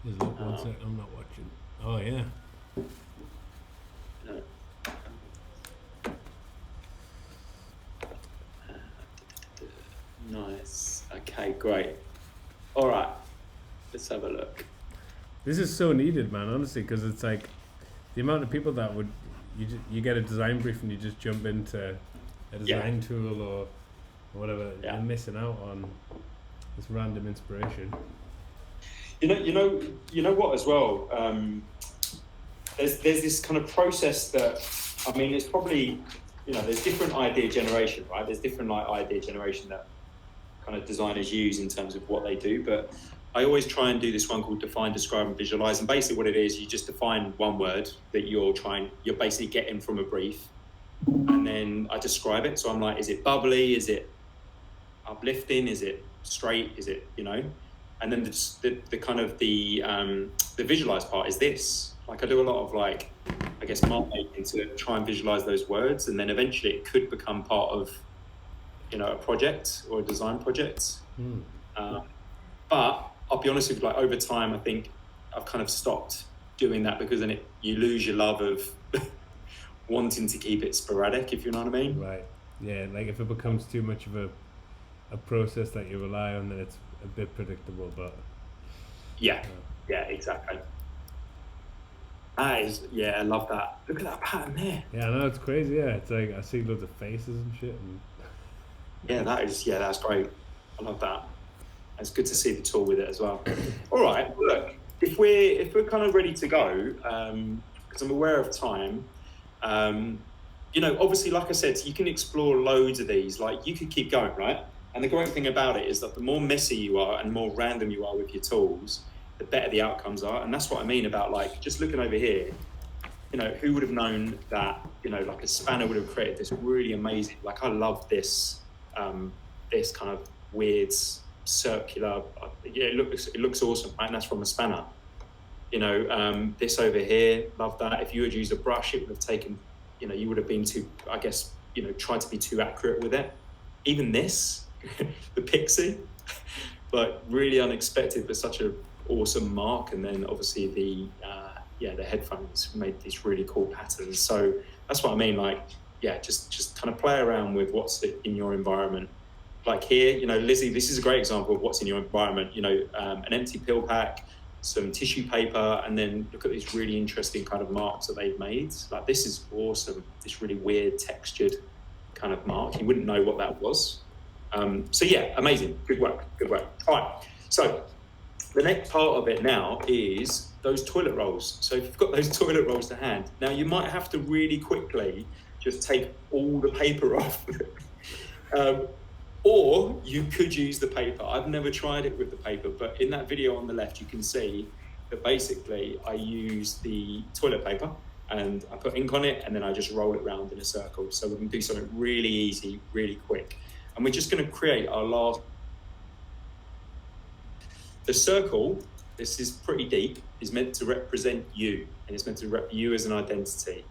[SPEAKER 2] Is it? One sec, I'm not watching. Oh yeah.
[SPEAKER 1] Okay, great. All right, let's have a look.
[SPEAKER 2] This is so needed, man, honestly, because it's like the amount of people that would you get a design brief and you just jump into a design tool or whatever.
[SPEAKER 1] Yeah.
[SPEAKER 2] You're missing out on this random inspiration.
[SPEAKER 1] You know what as well. There's this kind of process that, I mean, it's probably, there's different idea generation, right? There's different like idea generation that kind of designers use in terms of what they do, but I always try and do this one called define, describe, and visualize. And basically what it is, you just define one word that you're basically getting from a brief, and then I describe it. So I'm like, is it bubbly? Is it uplifting? Is it straight? Is it, and then the kind of the visualize part is this. Like I do a lot of like, I guess, mark making to try and visualize those words, and then eventually it could become part of, a project or a design project. But I'll be honest with you, like over time, I think I've kind of stopped doing that because then you lose your love of wanting to keep it sporadic, if you know what I mean.
[SPEAKER 2] Right. Yeah. Like if it becomes too much of a process that you rely on, then it's a bit predictable. But
[SPEAKER 1] yeah, exactly. I love that. Look at that pattern there.
[SPEAKER 2] Yeah, I know, it's crazy. Yeah, it's like I see loads of faces and shit. And
[SPEAKER 1] that's great. I love that. It's good to see the tool with it as well. All right, look, if we're kind of ready to go, because I'm aware of time, obviously, like I said, you can explore loads of these. Like you could keep going, right? And the great thing about it is that the more messy you are and more random you are with your tools, the better the outcomes are. And that's what I mean about like just looking over here. Who would have known that like a spanner would have created this really amazing. Like I love this this kind of weird circular, it looks awesome, right? And that's from a spanner. This over here, love that. If you had used a brush, it would have taken, you would have been too, I guess, tried to be too accurate with it. Even this, the Pixie, but really unexpected, but such an awesome mark. And then obviously the headphones made these really cool patterns. So that's what I mean. Like, just kind of play around with what's in your environment. Like here, Lizzie, this is a great example of what's in your environment. An empty pill pack, some tissue paper, and then look at these really interesting kind of marks that they've made. Like this is awesome. This really weird textured kind of mark. You wouldn't know what that was. Amazing. Good work. All right. So the next part of it now is those toilet rolls. So if you've got those toilet rolls to hand, now you might have to really quickly just take all the paper off. Or you could use the paper. I've never tried it with the paper, but in that video on the left, you can see that basically I use the toilet paper and I put ink on it and then I just roll it around in a circle. So we can do something really easy, really quick. And we're just going to create our last. The circle, this is pretty deep, is meant to represent you, and it's meant to represent you as an identity.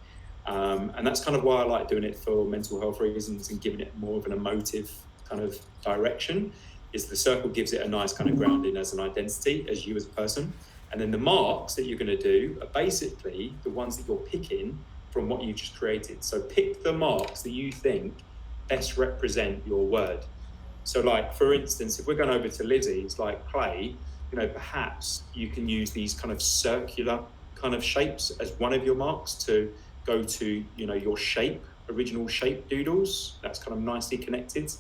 [SPEAKER 1] And that's kind of why I like doing it for mental health reasons and giving it more of an emotive kind of direction, is the circle gives it a nice kind of grounding as an identity, as you as a person. And then the marks that you're going to do are basically the ones that you're picking from what you just created. So pick the marks that you think best represent your word. So like, for instance, if we're going over to Lizzie's, like clay, perhaps you can use these kind of circular kind of shapes as one of your marks to go to, your shape, original shape doodles. That's kind of nicely connected.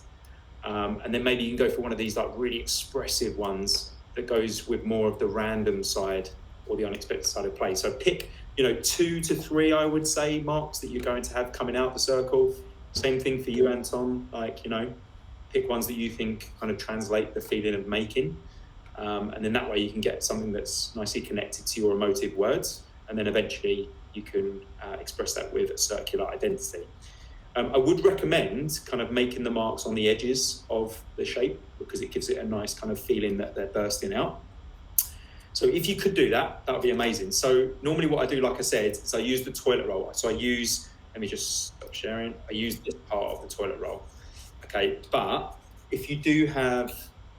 [SPEAKER 1] And then maybe you can go for one of these like really expressive ones that goes with more of the random side or the unexpected side of play. So pick, 2 to 3, I would say, marks that you're going to have coming out the circle. Same thing for you, Anton, like, pick ones that you think kind of translate the feeling of making. And then that way you can get something that's nicely connected to your emotive words. And then eventually you can express that with a circular identity. I would recommend kind of making the marks on the edges of the shape because it gives it a nice kind of feeling that they're bursting out. So if you could do that, that would be amazing. So normally what I do, like I said, is I use the toilet roll. So let me just stop sharing. I use this part of the toilet roll. Okay, but if you do have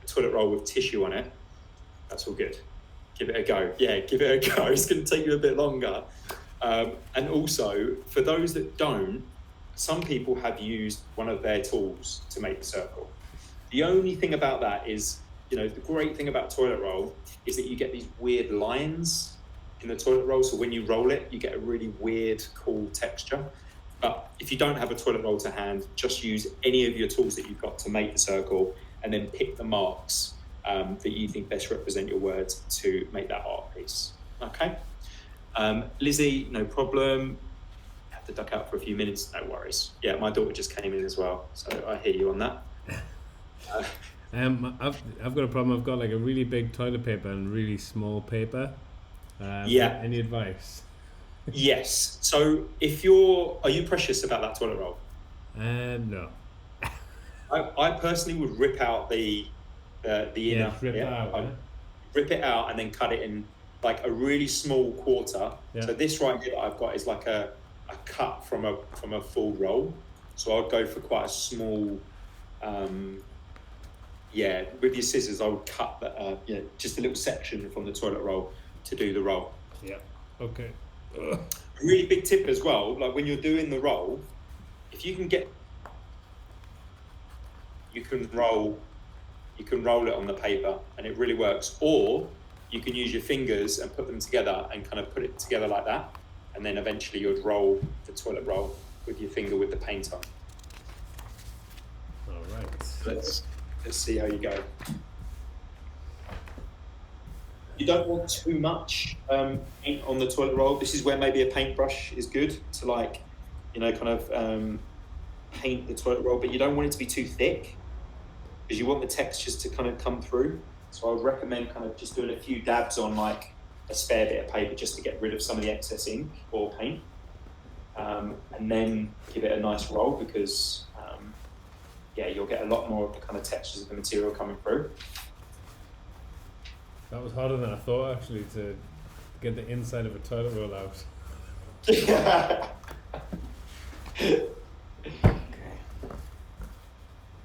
[SPEAKER 1] a toilet roll with tissue on it, that's all good. Give it a go. Yeah, give it a go. It's going to take you a bit longer. And also, for those that don't, some people have used one of their tools to make the circle. The only thing about that is, the great thing about toilet roll is that you get these weird lines in the toilet roll. So when you roll it, you get a really weird, cool texture. But if you don't have a toilet roll to hand, just use any of your tools that you've got to make the circle, and then pick the marks that you think best represent your words to make that art piece. Okay. Lizzie, no problem. Have to duck out for a few minutes. No worries. Yeah, my daughter just came in as well, so I hear you on that.
[SPEAKER 2] I've got a problem. I've got like a really big toilet paper and really small paper.
[SPEAKER 1] Yeah.
[SPEAKER 2] Any advice?
[SPEAKER 1] Yes. So are you precious about that toilet roll?
[SPEAKER 2] No.
[SPEAKER 1] I personally would rip out the inner.
[SPEAKER 2] Rip it out. Yeah?
[SPEAKER 1] Rip it out and then cut it in like a really small quarter.
[SPEAKER 2] Yeah.
[SPEAKER 1] So this right here that I've got is like a cut from a full roll. So I'd go for quite a small. With your scissors, I would cut just a little section from the toilet roll to do the roll.
[SPEAKER 2] Yeah. Okay.
[SPEAKER 1] A really big tip as well, like when you're doing the roll, if you can roll it on the paper and it really works. Or you can use your fingers and put them together and kind of put it together like that. And then eventually you'd roll the toilet roll with your finger with the paint on.
[SPEAKER 2] All right.
[SPEAKER 1] Let's see how you go. You don't want too much paint on the toilet roll. This is where maybe a paintbrush is good to paint the toilet roll, but you don't want it to be too thick because you want the textures to kind of come through. So I would recommend kind of just doing a few dabs on like a spare bit of paper just to get rid of some of the excess ink or paint, and then give it a nice roll because you'll get a lot more of the kind of textures of the material coming through.
[SPEAKER 2] That was harder than I thought, actually, to get the inside of a toilet roll out.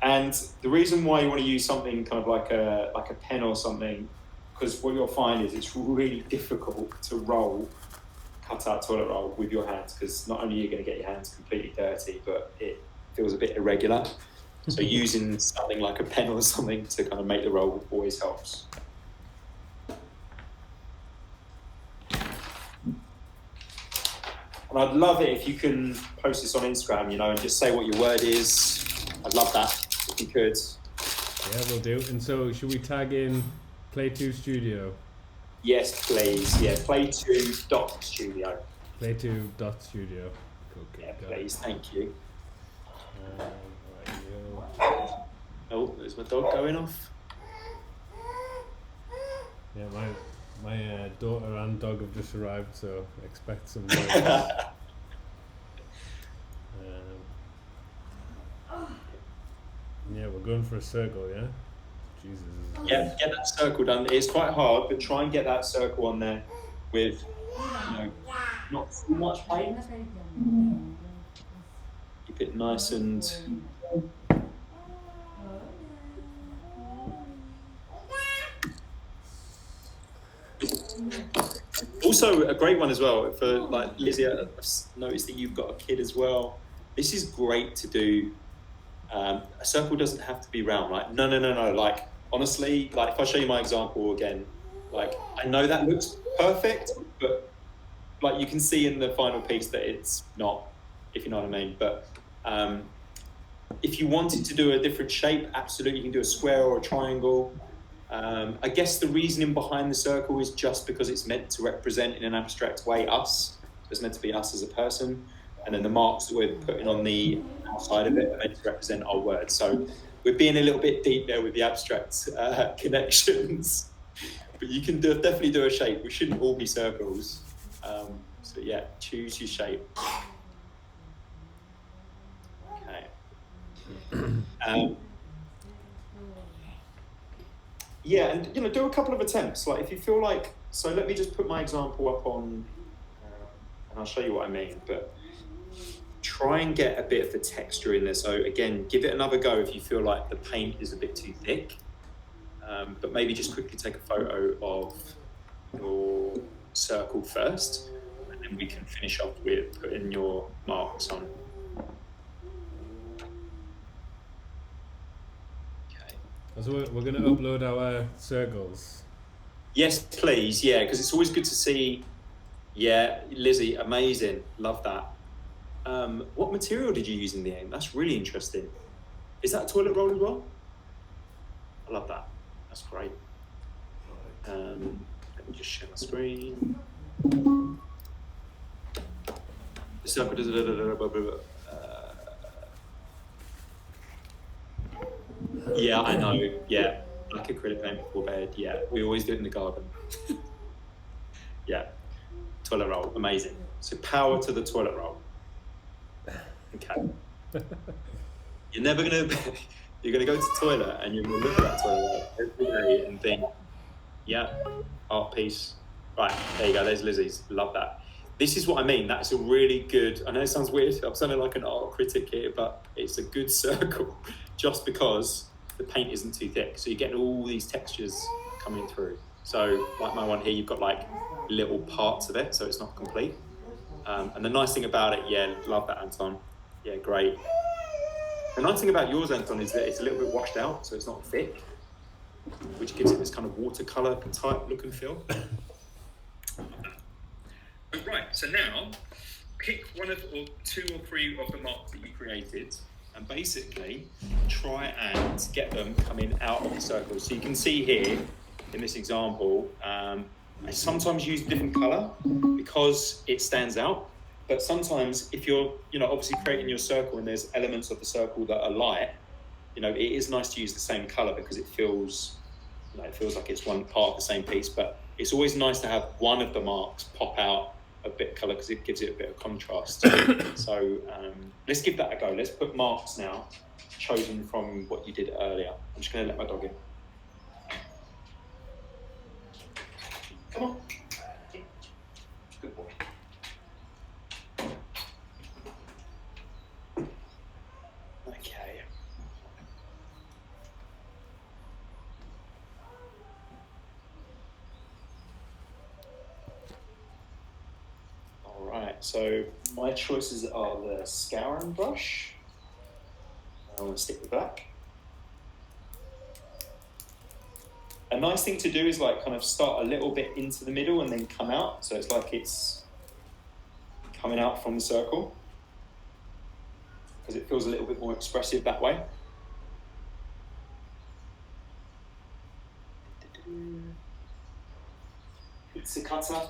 [SPEAKER 1] And the reason why you want to use something kind of like a pen or something, because what you'll find is it's really difficult to cut out toilet roll with your hands, because not only are you going to get your hands completely dirty, but it feels a bit irregular. So using something like a pen or something to kind of make the roll always helps. And I'd love it if you can post this on Instagram, and just say what your word is. I'd love that if you could.
[SPEAKER 2] Yeah, we'll do. And so should we tag in Play2 Studio?
[SPEAKER 1] Yes, please. Yeah, Play2.studio.
[SPEAKER 2] Play2.studio. Okay,
[SPEAKER 1] yeah, please. Thank you. Oh, there's my dog going off.
[SPEAKER 2] Yeah, my daughter and dog have just arrived, so expect some noise. Yeah, we're going for a circle, yeah? Jesus.
[SPEAKER 1] Yeah, get that circle done. It's quite hard, but try and get that circle on there with, not too much paint. Keep it nice and... Also, a great one as well for like Lizzie. I've noticed that you've got a kid as well. This is great to do. A circle doesn't have to be round, right? No. Like honestly, like if I show you my example again, like I know that looks perfect, but like you can see in the final piece that it's not, if you know what I mean. But if you wanted to do a different shape, absolutely, you can do a square or a triangle. I guess the reasoning behind the circle is just because it's meant to represent in an abstract way us. So it's meant to be us as a person. And then the marks that we're putting on the outside of it are meant to represent our words. So we're being a little bit deep there with the abstract connections. But you can definitely do a shape. We shouldn't all be circles. So yeah, choose your shape. Okay. Yeah, and do a couple of attempts. Like if you feel like, so let me just put my example up on, and I'll show you what I mean. But try and get a bit of the texture in there. So again, give it another go if you feel like the paint is a bit too thick. But maybe just quickly take a photo of your circle first, and then we can finish off with putting your marks on. Okay.
[SPEAKER 2] So we're going to upload our circles.
[SPEAKER 1] Yes, please. Yeah, because it's always good to see. Yeah, Lizzie, amazing. Love that. What material did you use in the aim? That's really interesting. Is that a toilet roll as well? I love that. That's great. Let me just share my screen. The circle does yeah, I know. Yeah, like acrylic paint before bed. Yeah, we always do it in the garden. Yeah, toilet roll, amazing. So power to the toilet roll. Okay. You're never gonna. You're gonna go to the toilet and you're gonna look at that toilet roll every day and think, yeah, art piece. Right, there you go. There's Lizzie's. Love that. This is what I mean. That's a really good. I know it sounds weird. I'm sounding like an art critic here, but it's a good circle, just because the paint isn't too thick. So you're getting all these textures coming through. So like my one here, you've got like little parts of it, so it's not complete. And the nice thing about it, yeah, love that, Anton. Yeah, great. The nice thing about yours, Anton, is that it's a little bit washed out, so it's not thick, which gives it this kind of watercolor type look and feel. Right, so now pick one of or two or three of the marks that you created and basically try and get them coming out of the circle. So you can see here in this example, I sometimes use a different color because it stands out. But sometimes if you're, obviously creating your circle and there's elements of the circle that are light, it is nice to use the same color because it feels like it's one part of the same piece. But it's always nice to have one of the marks pop out a bit of color because it gives it a bit of contrast. So let's give that a go. Let's put marks now, chosen from what you did earlier. I'm just going to let my dog in. Come on. Good boy. Okay. All right, so my choices are the scouring brush. I'm going to stick with black. A nice thing to do is like kind of start a little bit into the middle and then come out. So it's like it's coming out from the circle because it feels a little bit more expressive that way. It's a cutter.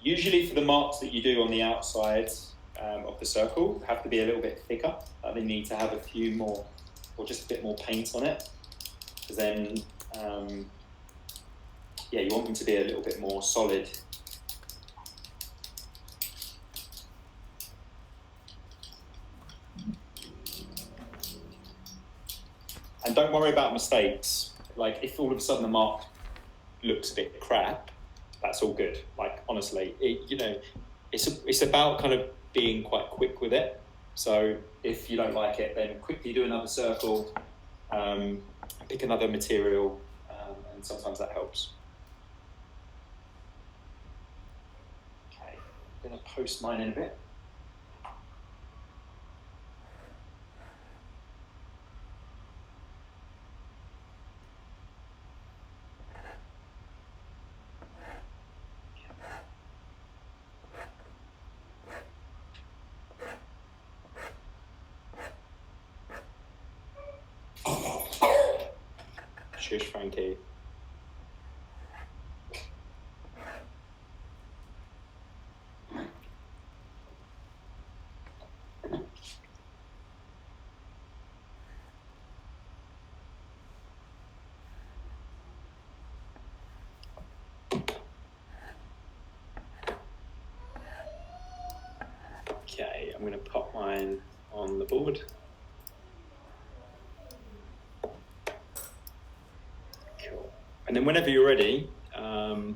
[SPEAKER 1] Usually for the marks that you do on the outside of the circle have to be a little bit thicker. They need to have a few more, or just a bit more paint on it. Because then, you want them to be a little bit more solid. And don't worry about mistakes. Like if all of a sudden the mark looks a bit crap, that's all good. Like honestly, it's about kind of being quite quick with it. So if you don't like it, then quickly do another circle, pick another material, and sometimes that helps. Okay, I'm gonna post mine in a bit. Shush, Frankie. Okay, I'm going to pop mine on the board. Cool. And then whenever you're ready, don't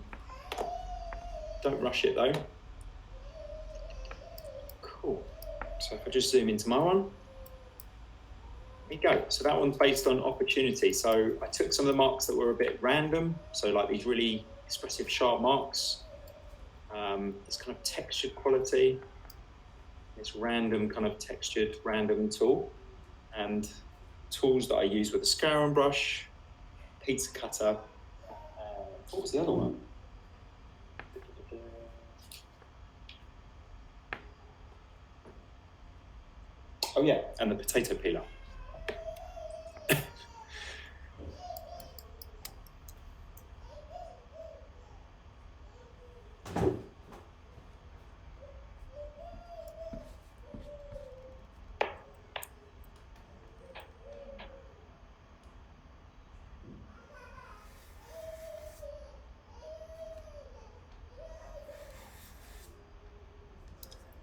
[SPEAKER 1] rush it though. Cool. So if I just zoom into my one, there you go. So that one's based on opportunity. So I took some of the marks that were a bit random. So like these really expressive sharp marks, this kind of textured quality. this random kind of textured random tool, and tools that I use with a scouring brush, pizza cutter. What was the other one? Oh yeah, and the potato peeler.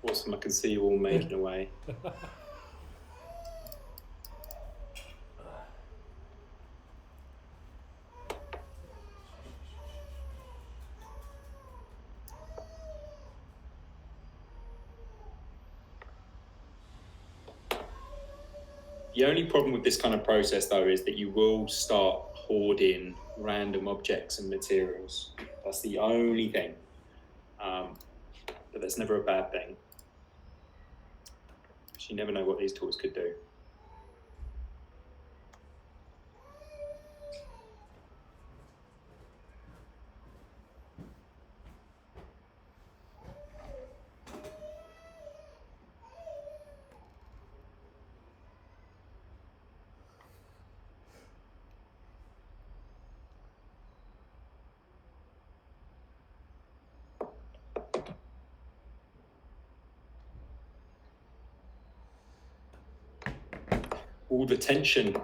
[SPEAKER 1] Awesome, I can see you all making away. The only problem with this kind of process, though, is that you will start hoarding random objects and materials. That's the only thing. But that's never a bad thing. You never know what these tools could do. All the tension.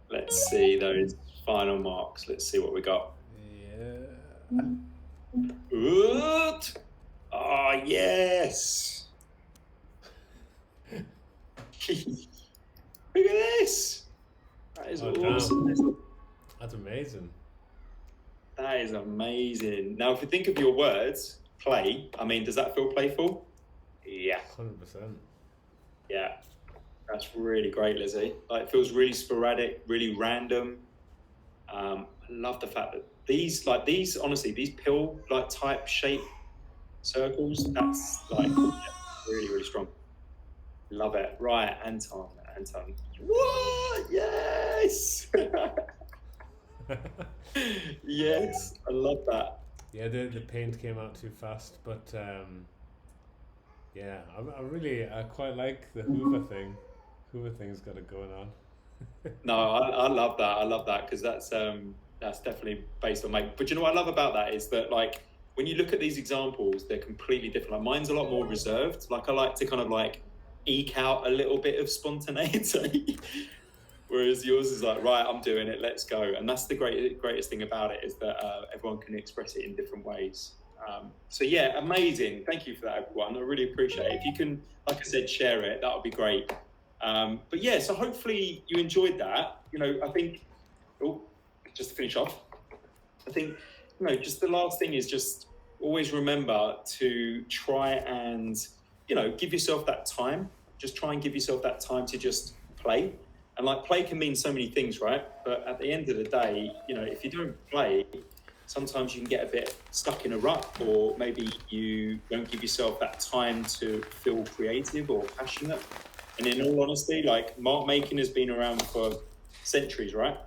[SPEAKER 1] Let's see those final marks. Let's see what we got.
[SPEAKER 2] Yeah.
[SPEAKER 1] Good. Oh, yes. Look at this. That is awesome.
[SPEAKER 2] That's amazing.
[SPEAKER 1] That is amazing. Now, if you think of your words, play, I mean, does that feel playful? Yeah.
[SPEAKER 2] 100%.
[SPEAKER 1] Yeah. That's really great, Lizzie. Like, it feels really sporadic, really random. I love the fact that these, honestly, these pill like type shape circles, that's like really, really strong. Love it. Right, Anton. What? Yes. Yes, I love that.
[SPEAKER 2] Yeah, the paint came out too fast, but yeah, I quite like the Hoover thing. Hoover thing's got it going on.
[SPEAKER 1] No, I love that. I love that because that's definitely based on make. But you know what I love about that is that, like, when you look at these examples, they're completely different. Like, mine's a lot more reserved. Like, I like to kind of like eke out a little bit of spontaneity. Whereas yours is like, right, I'm doing it, let's go. And that's the greatest thing about it, is that everyone can express it in different ways. So yeah, amazing. Thank you for that, everyone. I really appreciate it. If you can, like I said, share it, that would be great. But yeah, so hopefully you enjoyed that. You know, I think, just to finish off, I think, you know, just the last thing is just always remember to try and, you know, give yourself that time. Just try and give yourself that time to just play. And like, play can mean so many things, right? But at the end of the day, you know, if you don't play, sometimes you can get a bit stuck in a rut, or maybe you don't give yourself that time to feel creative or passionate. And in all honesty, like, mark making has been around for centuries, right?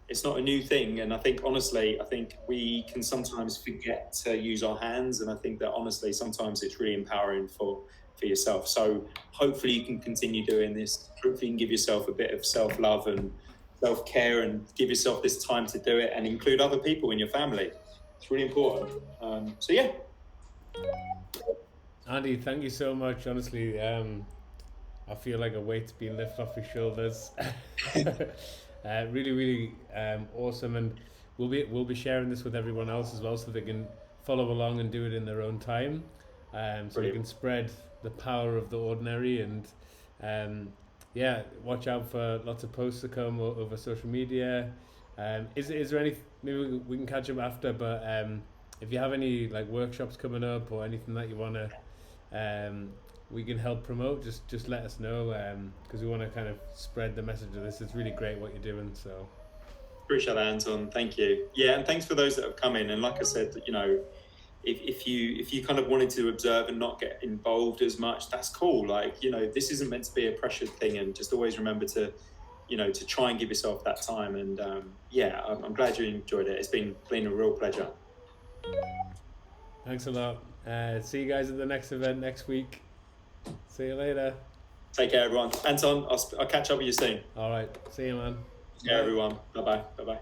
[SPEAKER 1] It's not a new thing. And I think, honestly, we can sometimes forget to use our hands. And I think that, honestly, sometimes it's really empowering for yourself. So hopefully you can continue doing this. Hopefully you can give yourself a bit of self-love and self-care, and give yourself this time to do it, and include other people in your family. It's really important. So yeah.
[SPEAKER 2] Andy, thank you so much. Honestly, I feel like a weight's been lifted off your shoulders. Really, really awesome, and we'll be sharing this with everyone else as well, so they can follow along and do it in their own time. So we can spread the power of the ordinary, and yeah, watch out for lots of posts to come over social media. Is there any, maybe we can catch up after, but if you have any like workshops coming up or anything that you want to we can help promote, just let us know, because we want to kind of spread the message of this. It's really great what you're doing. So
[SPEAKER 1] Appreciate that, Anton. Thank you. Yeah, and thanks for those that have come in. And like I said, you know, if you kind of wanted to observe and not get involved as much, that's cool. Like, you know, this isn't meant to be a pressured thing, and just always remember to, you know, to try and give yourself that time. And yeah, I'm glad you enjoyed it. It's been a real pleasure.
[SPEAKER 2] Thanks a lot. See you guys at the next event next week. See you later.
[SPEAKER 1] Take care, everyone. Anton, I'll catch up with you soon.
[SPEAKER 2] All right. See you, man.
[SPEAKER 1] Yeah, everyone. Bye bye. Bye bye.